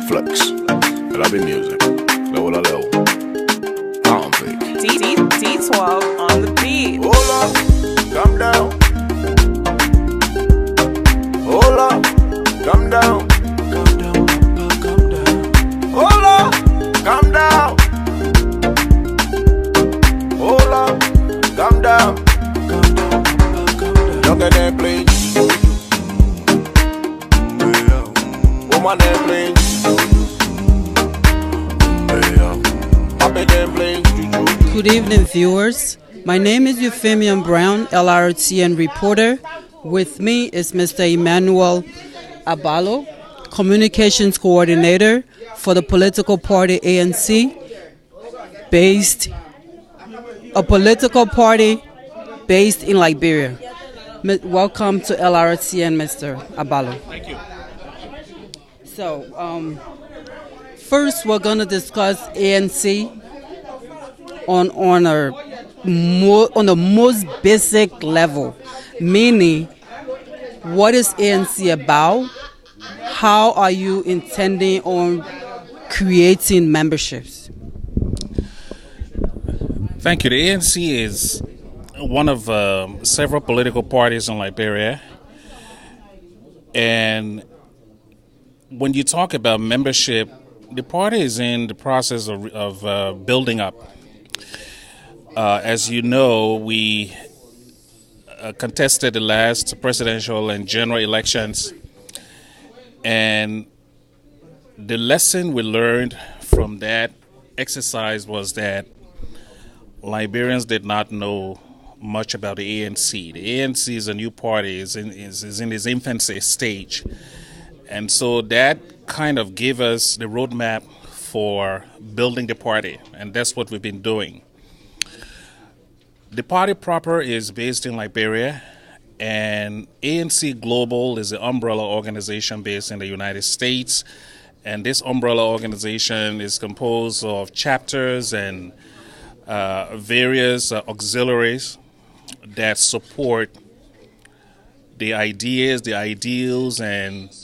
Flex, Rabbi Music, Level a Level, Pound Pick. D12 on the beat. Hold up, calm down. Hold up, calm down. want them playing juju. Hey, happy them playing juju. Good evening, viewers. My name is Euphemian Brown, Lrtn reporter. With me is Mr. Emmanuel Abalo, communications coordinator for the political party ANC, a political party based in Liberia. Welcome to Lrtn, Mr. Abalo. Thank you. So, first we're going to discuss ANC on the most basic level, meaning what is ANC about? How are you intending on creating memberships? Thank you. The ANC is one of several political parties in Liberia. And when you talk about membership, the party is in the process of building up. As you know, we contested the last presidential and general elections. And the lesson we learned from that exercise was that Liberians did not know much about the ANC. The ANC is a new party, is in its infancy stage. And so that kind of gave us the roadmap for building the party, and that's what we've been doing. The party proper is based in Liberia, and ANC Global is the umbrella organization based in the United States. And this umbrella organization is composed of chapters and various auxiliaries that support the ideas, the ideals, and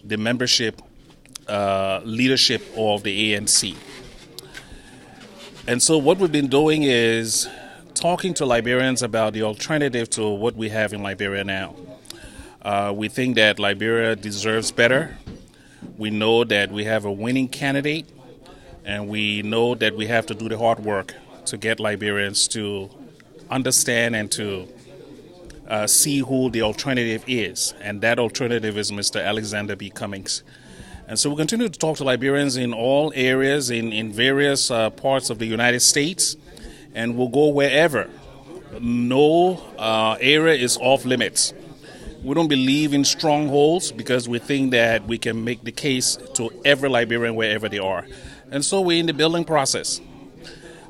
the membership leadership of the ANC. And so what we've been doing is talking to Liberians about the alternative to what we have in Liberia now. We think that Liberia deserves better. We know that we have a winning candidate, and we know that we have to do the hard work to get Liberians to understand and to see who the alternative is. And that alternative is Mr. Alexander B. Cummings. And so we continue to talk to Liberians in all areas, in various parts of the United States, and we'll go wherever. No area is off limits. We don't believe in strongholds because we think that we can make the case to every Liberian wherever they are. And so we're in the building process.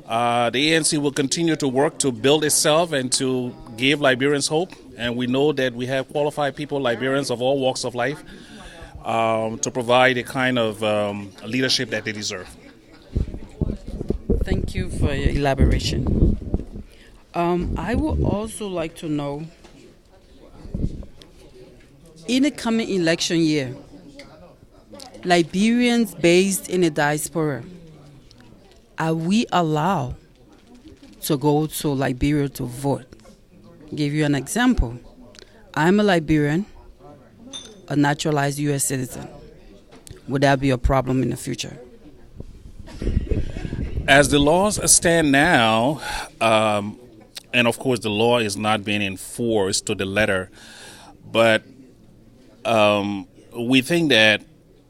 The ANC will continue to work to build itself and to give Liberians hope. And we know that we have qualified people, Liberians of all walks of life, to provide the kind of leadership that they deserve. Thank you for your elaboration. I would also like to know, in the coming election year, Liberians based in the diaspora, are we allowed to go to Liberia to vote? Give you an example. I'm a Liberian, a naturalized U.S. citizen. Would that be a problem in the future? As the laws stand now, and of course the law is not being enforced to the letter, but we think that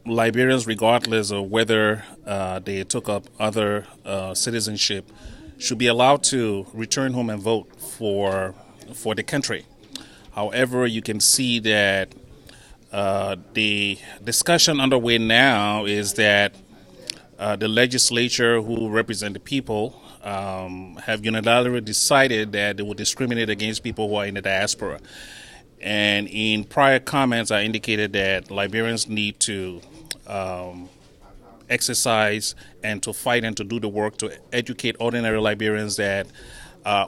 Liberians, regardless of whether they took up other citizenship, should be allowed to return home and vote for the country. However, you can see that the discussion underway now is that the legislature who represent the people have unilaterally decided that they will discriminate against people who are in the diaspora. And in prior comments, I indicated that Liberians need to exercise and to fight and to do the work to educate ordinary Liberians that,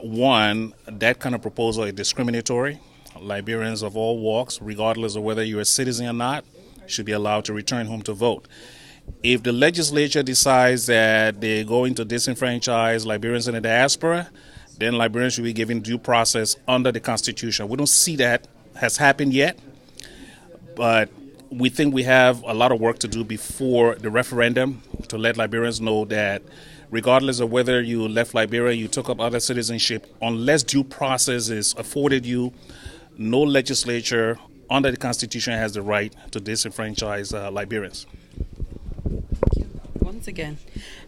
one, that kind of proposal is discriminatory. Liberians of all walks, regardless of whether you're a citizen or not, should be allowed to return home to vote. If the legislature decides that they're going to disenfranchise Liberians in the diaspora, then Liberians should be given due process under the Constitution. We don't see that has happened yet, but we think we have a lot of work to do before the referendum to let Liberians know that regardless of whether you left Liberia, you took up other citizenship, unless due process is afforded you, no legislature under the Constitution, has the right to disenfranchise Liberians. Once again,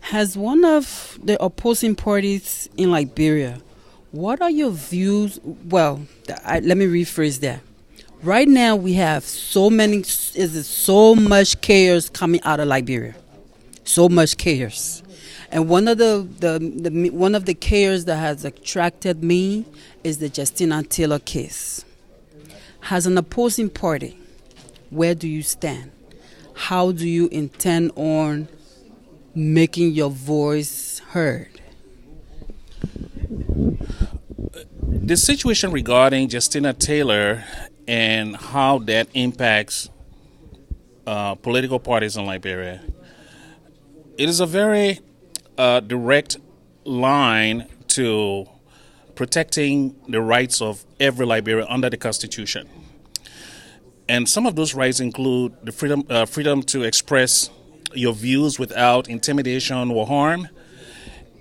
has one of the opposing parties in Liberia, what are your views? Well, let me rephrase that. Right now, we have so much chaos coming out of Liberia, so much chaos, and one of the chaos that has attracted me is the Justina Taylor case. As an opposing party, where do you stand? How do you intend on making your voice heard? The situation regarding Justina Taylor and how that impacts political parties in Liberia, it is a very direct line to protecting the rights of every Liberian under the Constitution. And some of those rights include the freedom to express your views without intimidation or harm.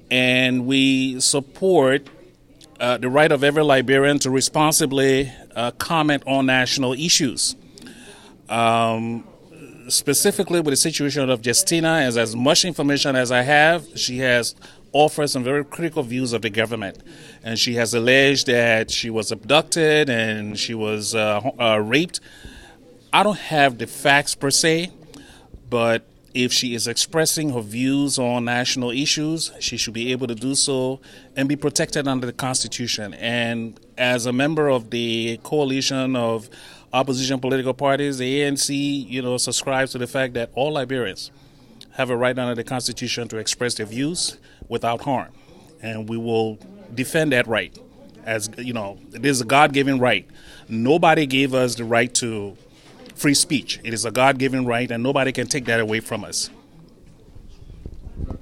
And we support the right of every Liberian to responsibly comment on national issues. Specifically with the situation of Justina, as much information as I have, she has offered some very critical views of the government. And she has alleged that she was abducted and she was raped. I don't have the facts per se, but if she is expressing her views on national issues, she should be able to do so and be protected under the Constitution. And as a member of the coalition of opposition political parties, the ANC, subscribes to the fact that all Liberians have a right under the Constitution to express their views without harm. And we will defend that right. As it is a God-given right. Nobody gave us the right to free speech. It is a God-given right, and nobody can take that away from us.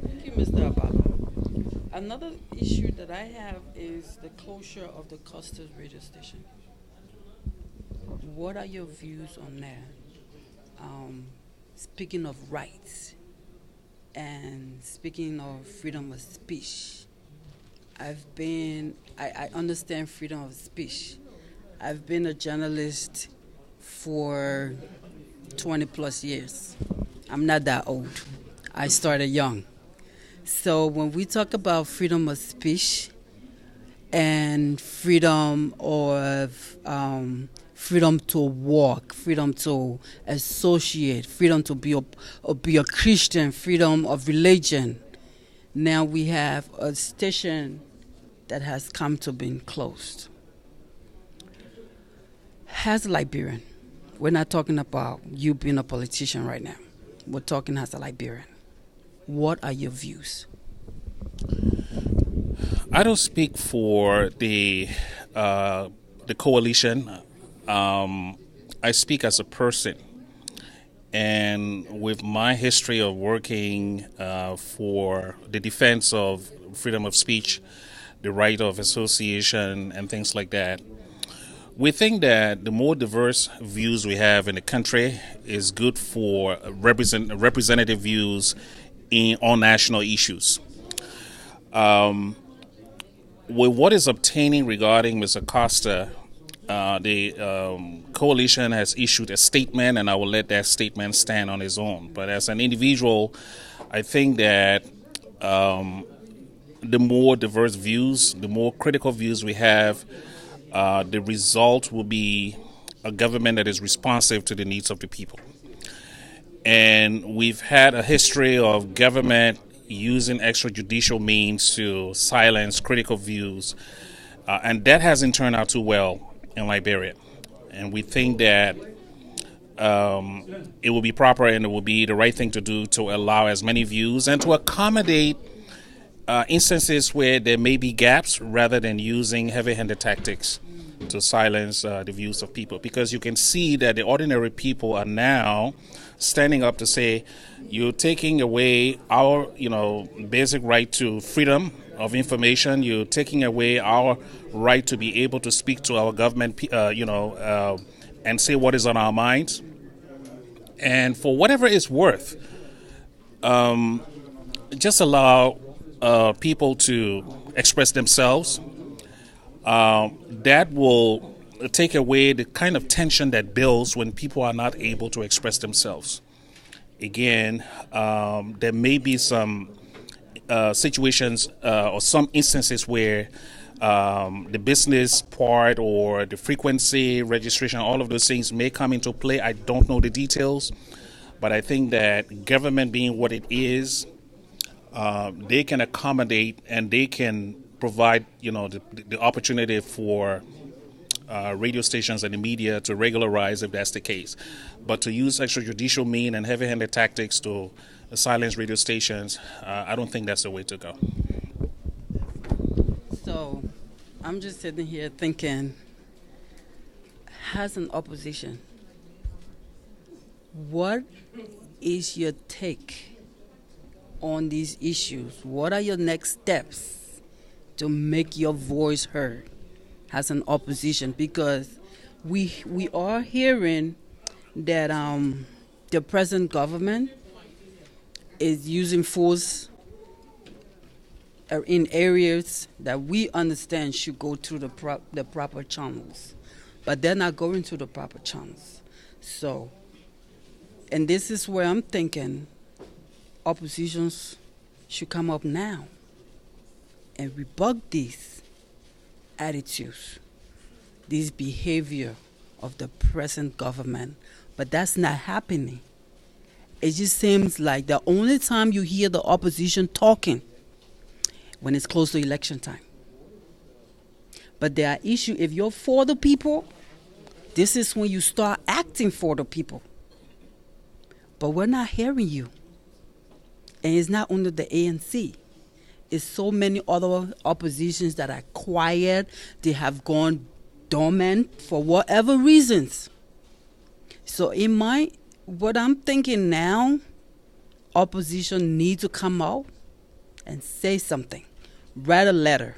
Thank you, Mr. Abala. Another issue that I have is the closure of the Custis radio station. What are your views on that? Speaking of rights and speaking of freedom of speech, I understand freedom of speech. I've been a journalist for 20 plus years. I'm not that old. I started young. So when we talk about freedom of speech and freedom of freedom to walk, freedom to associate, freedom to be a Christian, freedom of religion, now we have a station that has come to being closed. As a Liberian, we're not talking about you being a politician right now. We're talking as a Liberian. What are your views? I don't speak for the coalition. I speak as a person. And with my history of working for the defense of freedom of speech, the right of association, and things like that, we think that the more diverse views we have in the country is good for representative views on national issues. With what is obtaining regarding Mr. Costa, the coalition has issued a statement, and I will let that statement stand on its own. But as an individual, I think that the more diverse views, the more critical views we have, the result will be a government that is responsive to the needs of the people. And we've had a history of government using extrajudicial means to silence critical views, and that hasn't turned out too well in Liberia. And we think that it will be proper and it will be the right thing to do to allow as many views and to accommodate instances where there may be gaps rather than using heavy-handed tactics to silence the views of people. Because you can see that the ordinary people are now standing up to say, you're taking away our, basic right to freedom of information. You're taking away our right to be able to speak to our government, and say what is on our minds. And for whatever it's worth, just allow people to express themselves. That will take away the kind of tension that builds when people are not able to express themselves. Again, there may be some situations or some instances where the business part or the frequency, registration, all of those things may come into play. I don't know the details, but I think that government being what it is, they can accommodate and they can provide, the opportunity for radio stations and the media to regularize if that's the case. But to use extrajudicial mean and heavy-handed tactics to silence radio stations, I don't think that's the way to go. So I'm just sitting here thinking, as an opposition, what is your take on these issues? What are your next steps to make your voice heard as an opposition? Because we are hearing that the present government is using force in areas that we understand should go through the proper channels, but they're not going through the proper channels. So, and this is where I'm thinking oppositions should come up now and rebut these attitudes, this behavior of the present government. But that's not happening. It just seems like the only time you hear the opposition talking when it's close to election time. But there are issues, if you're for the people, this is when you start acting for the people. But we're not hearing you. And it's not only the ANC. It's so many other oppositions that are quiet. They have gone dormant for whatever reasons. So what I'm thinking now, opposition needs to come out and say something. Write a letter.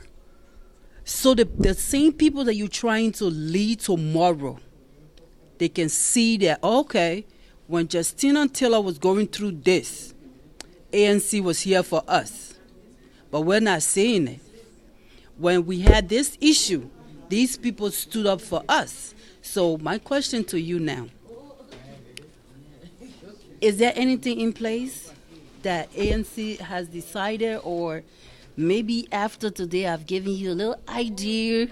So the same people that you're trying to lead tomorrow, they can see that, okay, when Justina Taylor was going through this, ANC was here for us. But we're not saying it. When we had this issue, these people stood up for us. So my question to you now, is there anything in place that ANC has decided, or maybe after today I've given you a little idea,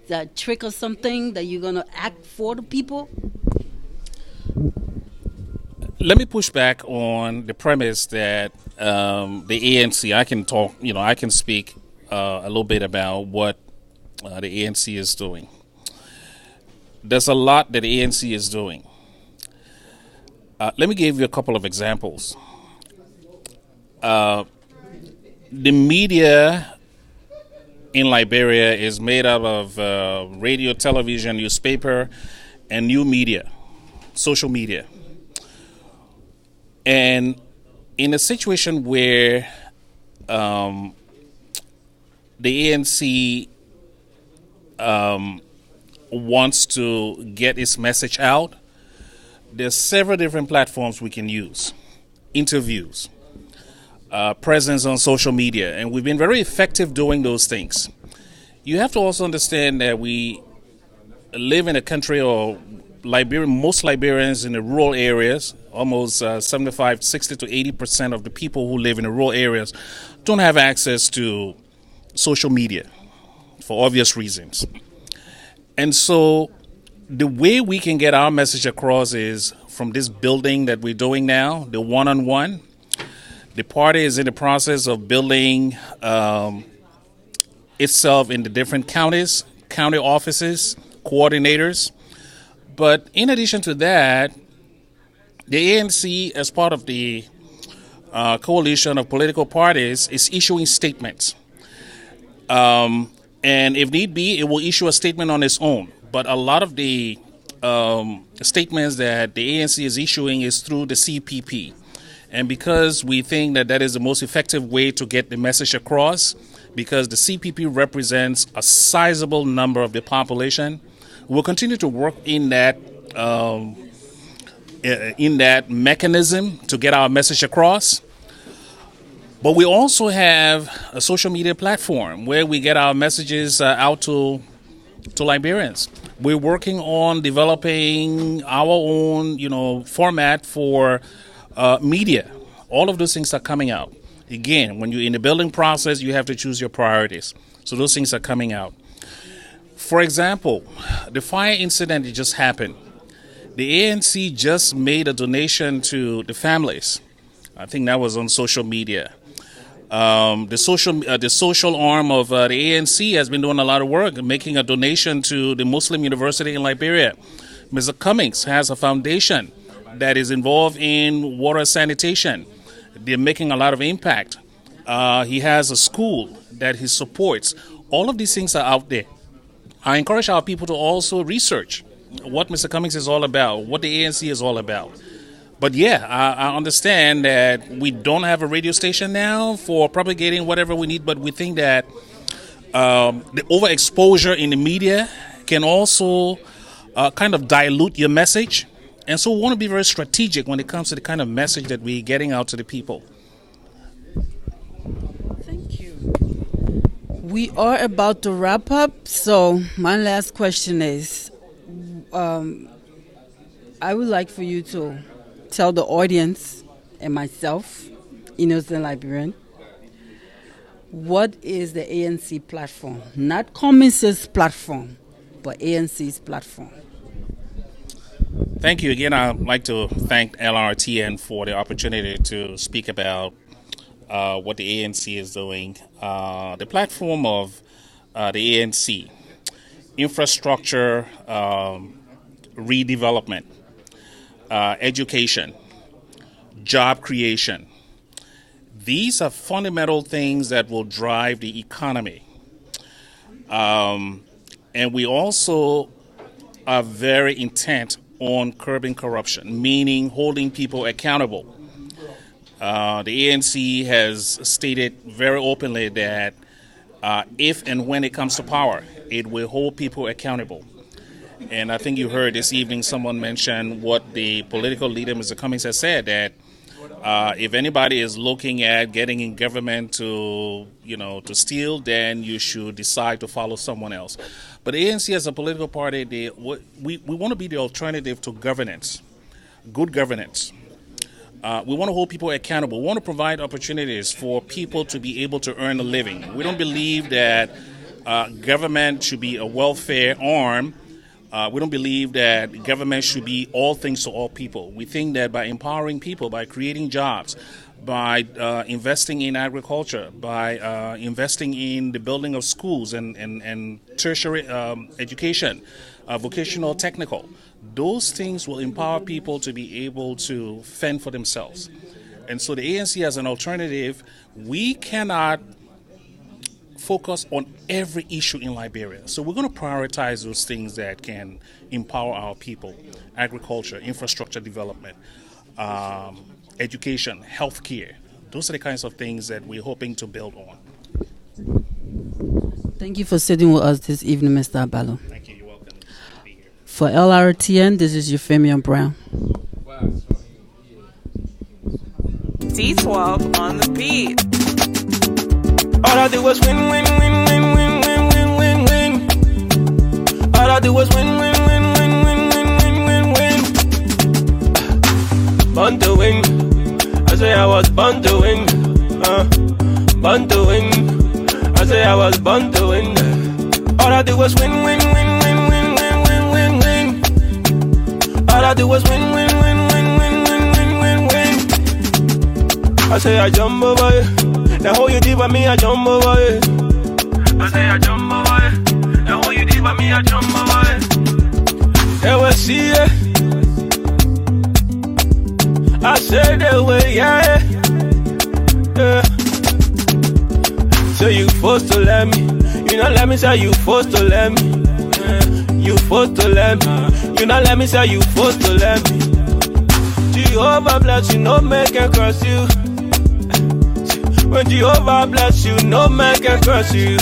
that trick or something that you're going to act for the people? Let me push back on the premise that the ANC, I can speak a little bit about what the ANC is doing. There's a lot that the ANC is doing. Let me give you a couple of examples. The media in Liberia is made up of radio, television, newspaper, and new media, social media. And in a situation where the ANC wants to get its message out, there's several different platforms we can use. Interviews, presence on social media, and we've been very effective doing those things. You have to also understand that we live in a country, or most Liberians in the rural areas, almost 60 to 80% of the people who live in the rural areas don't have access to social media for obvious reasons. And so the way we can get our message across is from this building that we're doing now, the one-on-one. The party is in the process of building itself in the different counties, county offices, coordinators. But in addition to that, the ANC, as part of the coalition of political parties, is issuing statements. And if need be, it will issue a statement on its own. But a lot of the statements that the ANC is issuing is through the CPP. And because we think that that is the most effective way to get the message across, because the CPP represents a sizable number of the population, we'll continue to work in that mechanism to get our message across. But we also have a social media platform where we get our messages out to to Liberians. We're working on developing our own, format for media. All of those things are coming out. Again, when you're in the building process, you have to choose your priorities. So those things are coming out. For example, the fire incident that just happened. The ANC just made a donation to the families. I think that was on social media. The social arm of the ANC has been doing a lot of work, making a donation to the Muslim University in Liberia. Mr. Cummings has a foundation that is involved in water sanitation. They're making a lot of impact. He has a school that he supports. All of these things are out there. I encourage our people to also research what Mr. Cummings is all about, what the ANC is all about. But yeah, I understand that we don't have a radio station now for propagating whatever we need, but we think that the overexposure in the media can also kind of dilute your message. And so we want to be very strategic when it comes to the kind of message that we're getting out to the people. Thank you. We are about to wrap up, so my last question is, I would like for you to tell the audience and myself, innocent Liberian, what is the ANC platform? Not Cummings' platform, but ANC's platform. Thank you. Again, I'd like to thank Lrtn for the opportunity to speak about what the ANC is doing. The platform of the ANC, infrastructure, redevelopment, education, job creation. These are fundamental things that will drive the economy. And we also are very intent on curbing corruption, meaning holding people accountable. The ANC has stated very openly that if and when it comes to power, it will hold people accountable. And I think you heard this evening someone mention what the political leader, Mr. Cummings, has said, that if anybody is looking at getting in government to steal, then you should decide to follow someone else. But the ANC as a political party, we want to be the alternative to governance, good governance. We want to hold people accountable. We want to provide opportunities for people to be able to earn a living. We don't believe that government should be a welfare arm. We don't believe that government should be all things to all people. We think that by empowering people, by creating jobs, by investing in agriculture, by investing in the building of schools and tertiary education, vocational, technical, those things will empower people to be able to fend for themselves. And so the ANC as an alternative, we cannot focus on every issue in Liberia. So we're going to prioritize those things that can empower our people: agriculture, infrastructure development, education, healthcare. Those are the kinds of things that we're hoping to build on. Thank you for sitting with us this evening, Mr. Abalo. Thank you. You're welcome to be here. For Lrtn, this is Euphemia Brown. D12 on the beat. All I do was win, win, win, win, win, win, win, win, win. All I do was win, win, win, win, win, win, win, win, win. Born to win. I say I was born to win. Born to win. I say I was born to win. All I do was win, win, win, win, win, win, win, win, win. All I do was win, win, win, win, win, win, win, win, win. I say I jump over you. The whole you did by me, I jump over it. I say I jump over it. The whole you did by me, I jump over it. They will see it. I say they will, yeah. So you forced to let me. You not let me say you forced to let me. You forced to let me. You not let me say you forced to let me. Jehovah bless you, no man can curse you. When Jehovah bless you, no man can curse you.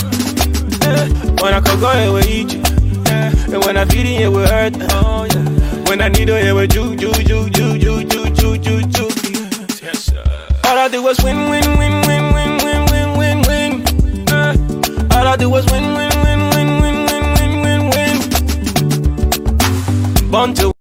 When I can go away with you, and when I feel it, it will hurt. When I need it, it will ju. Yes, sir. All I do was win, win, win, win, win, win, win, win, win. All I do was win, win, win, win, win, win, win, win, win. born to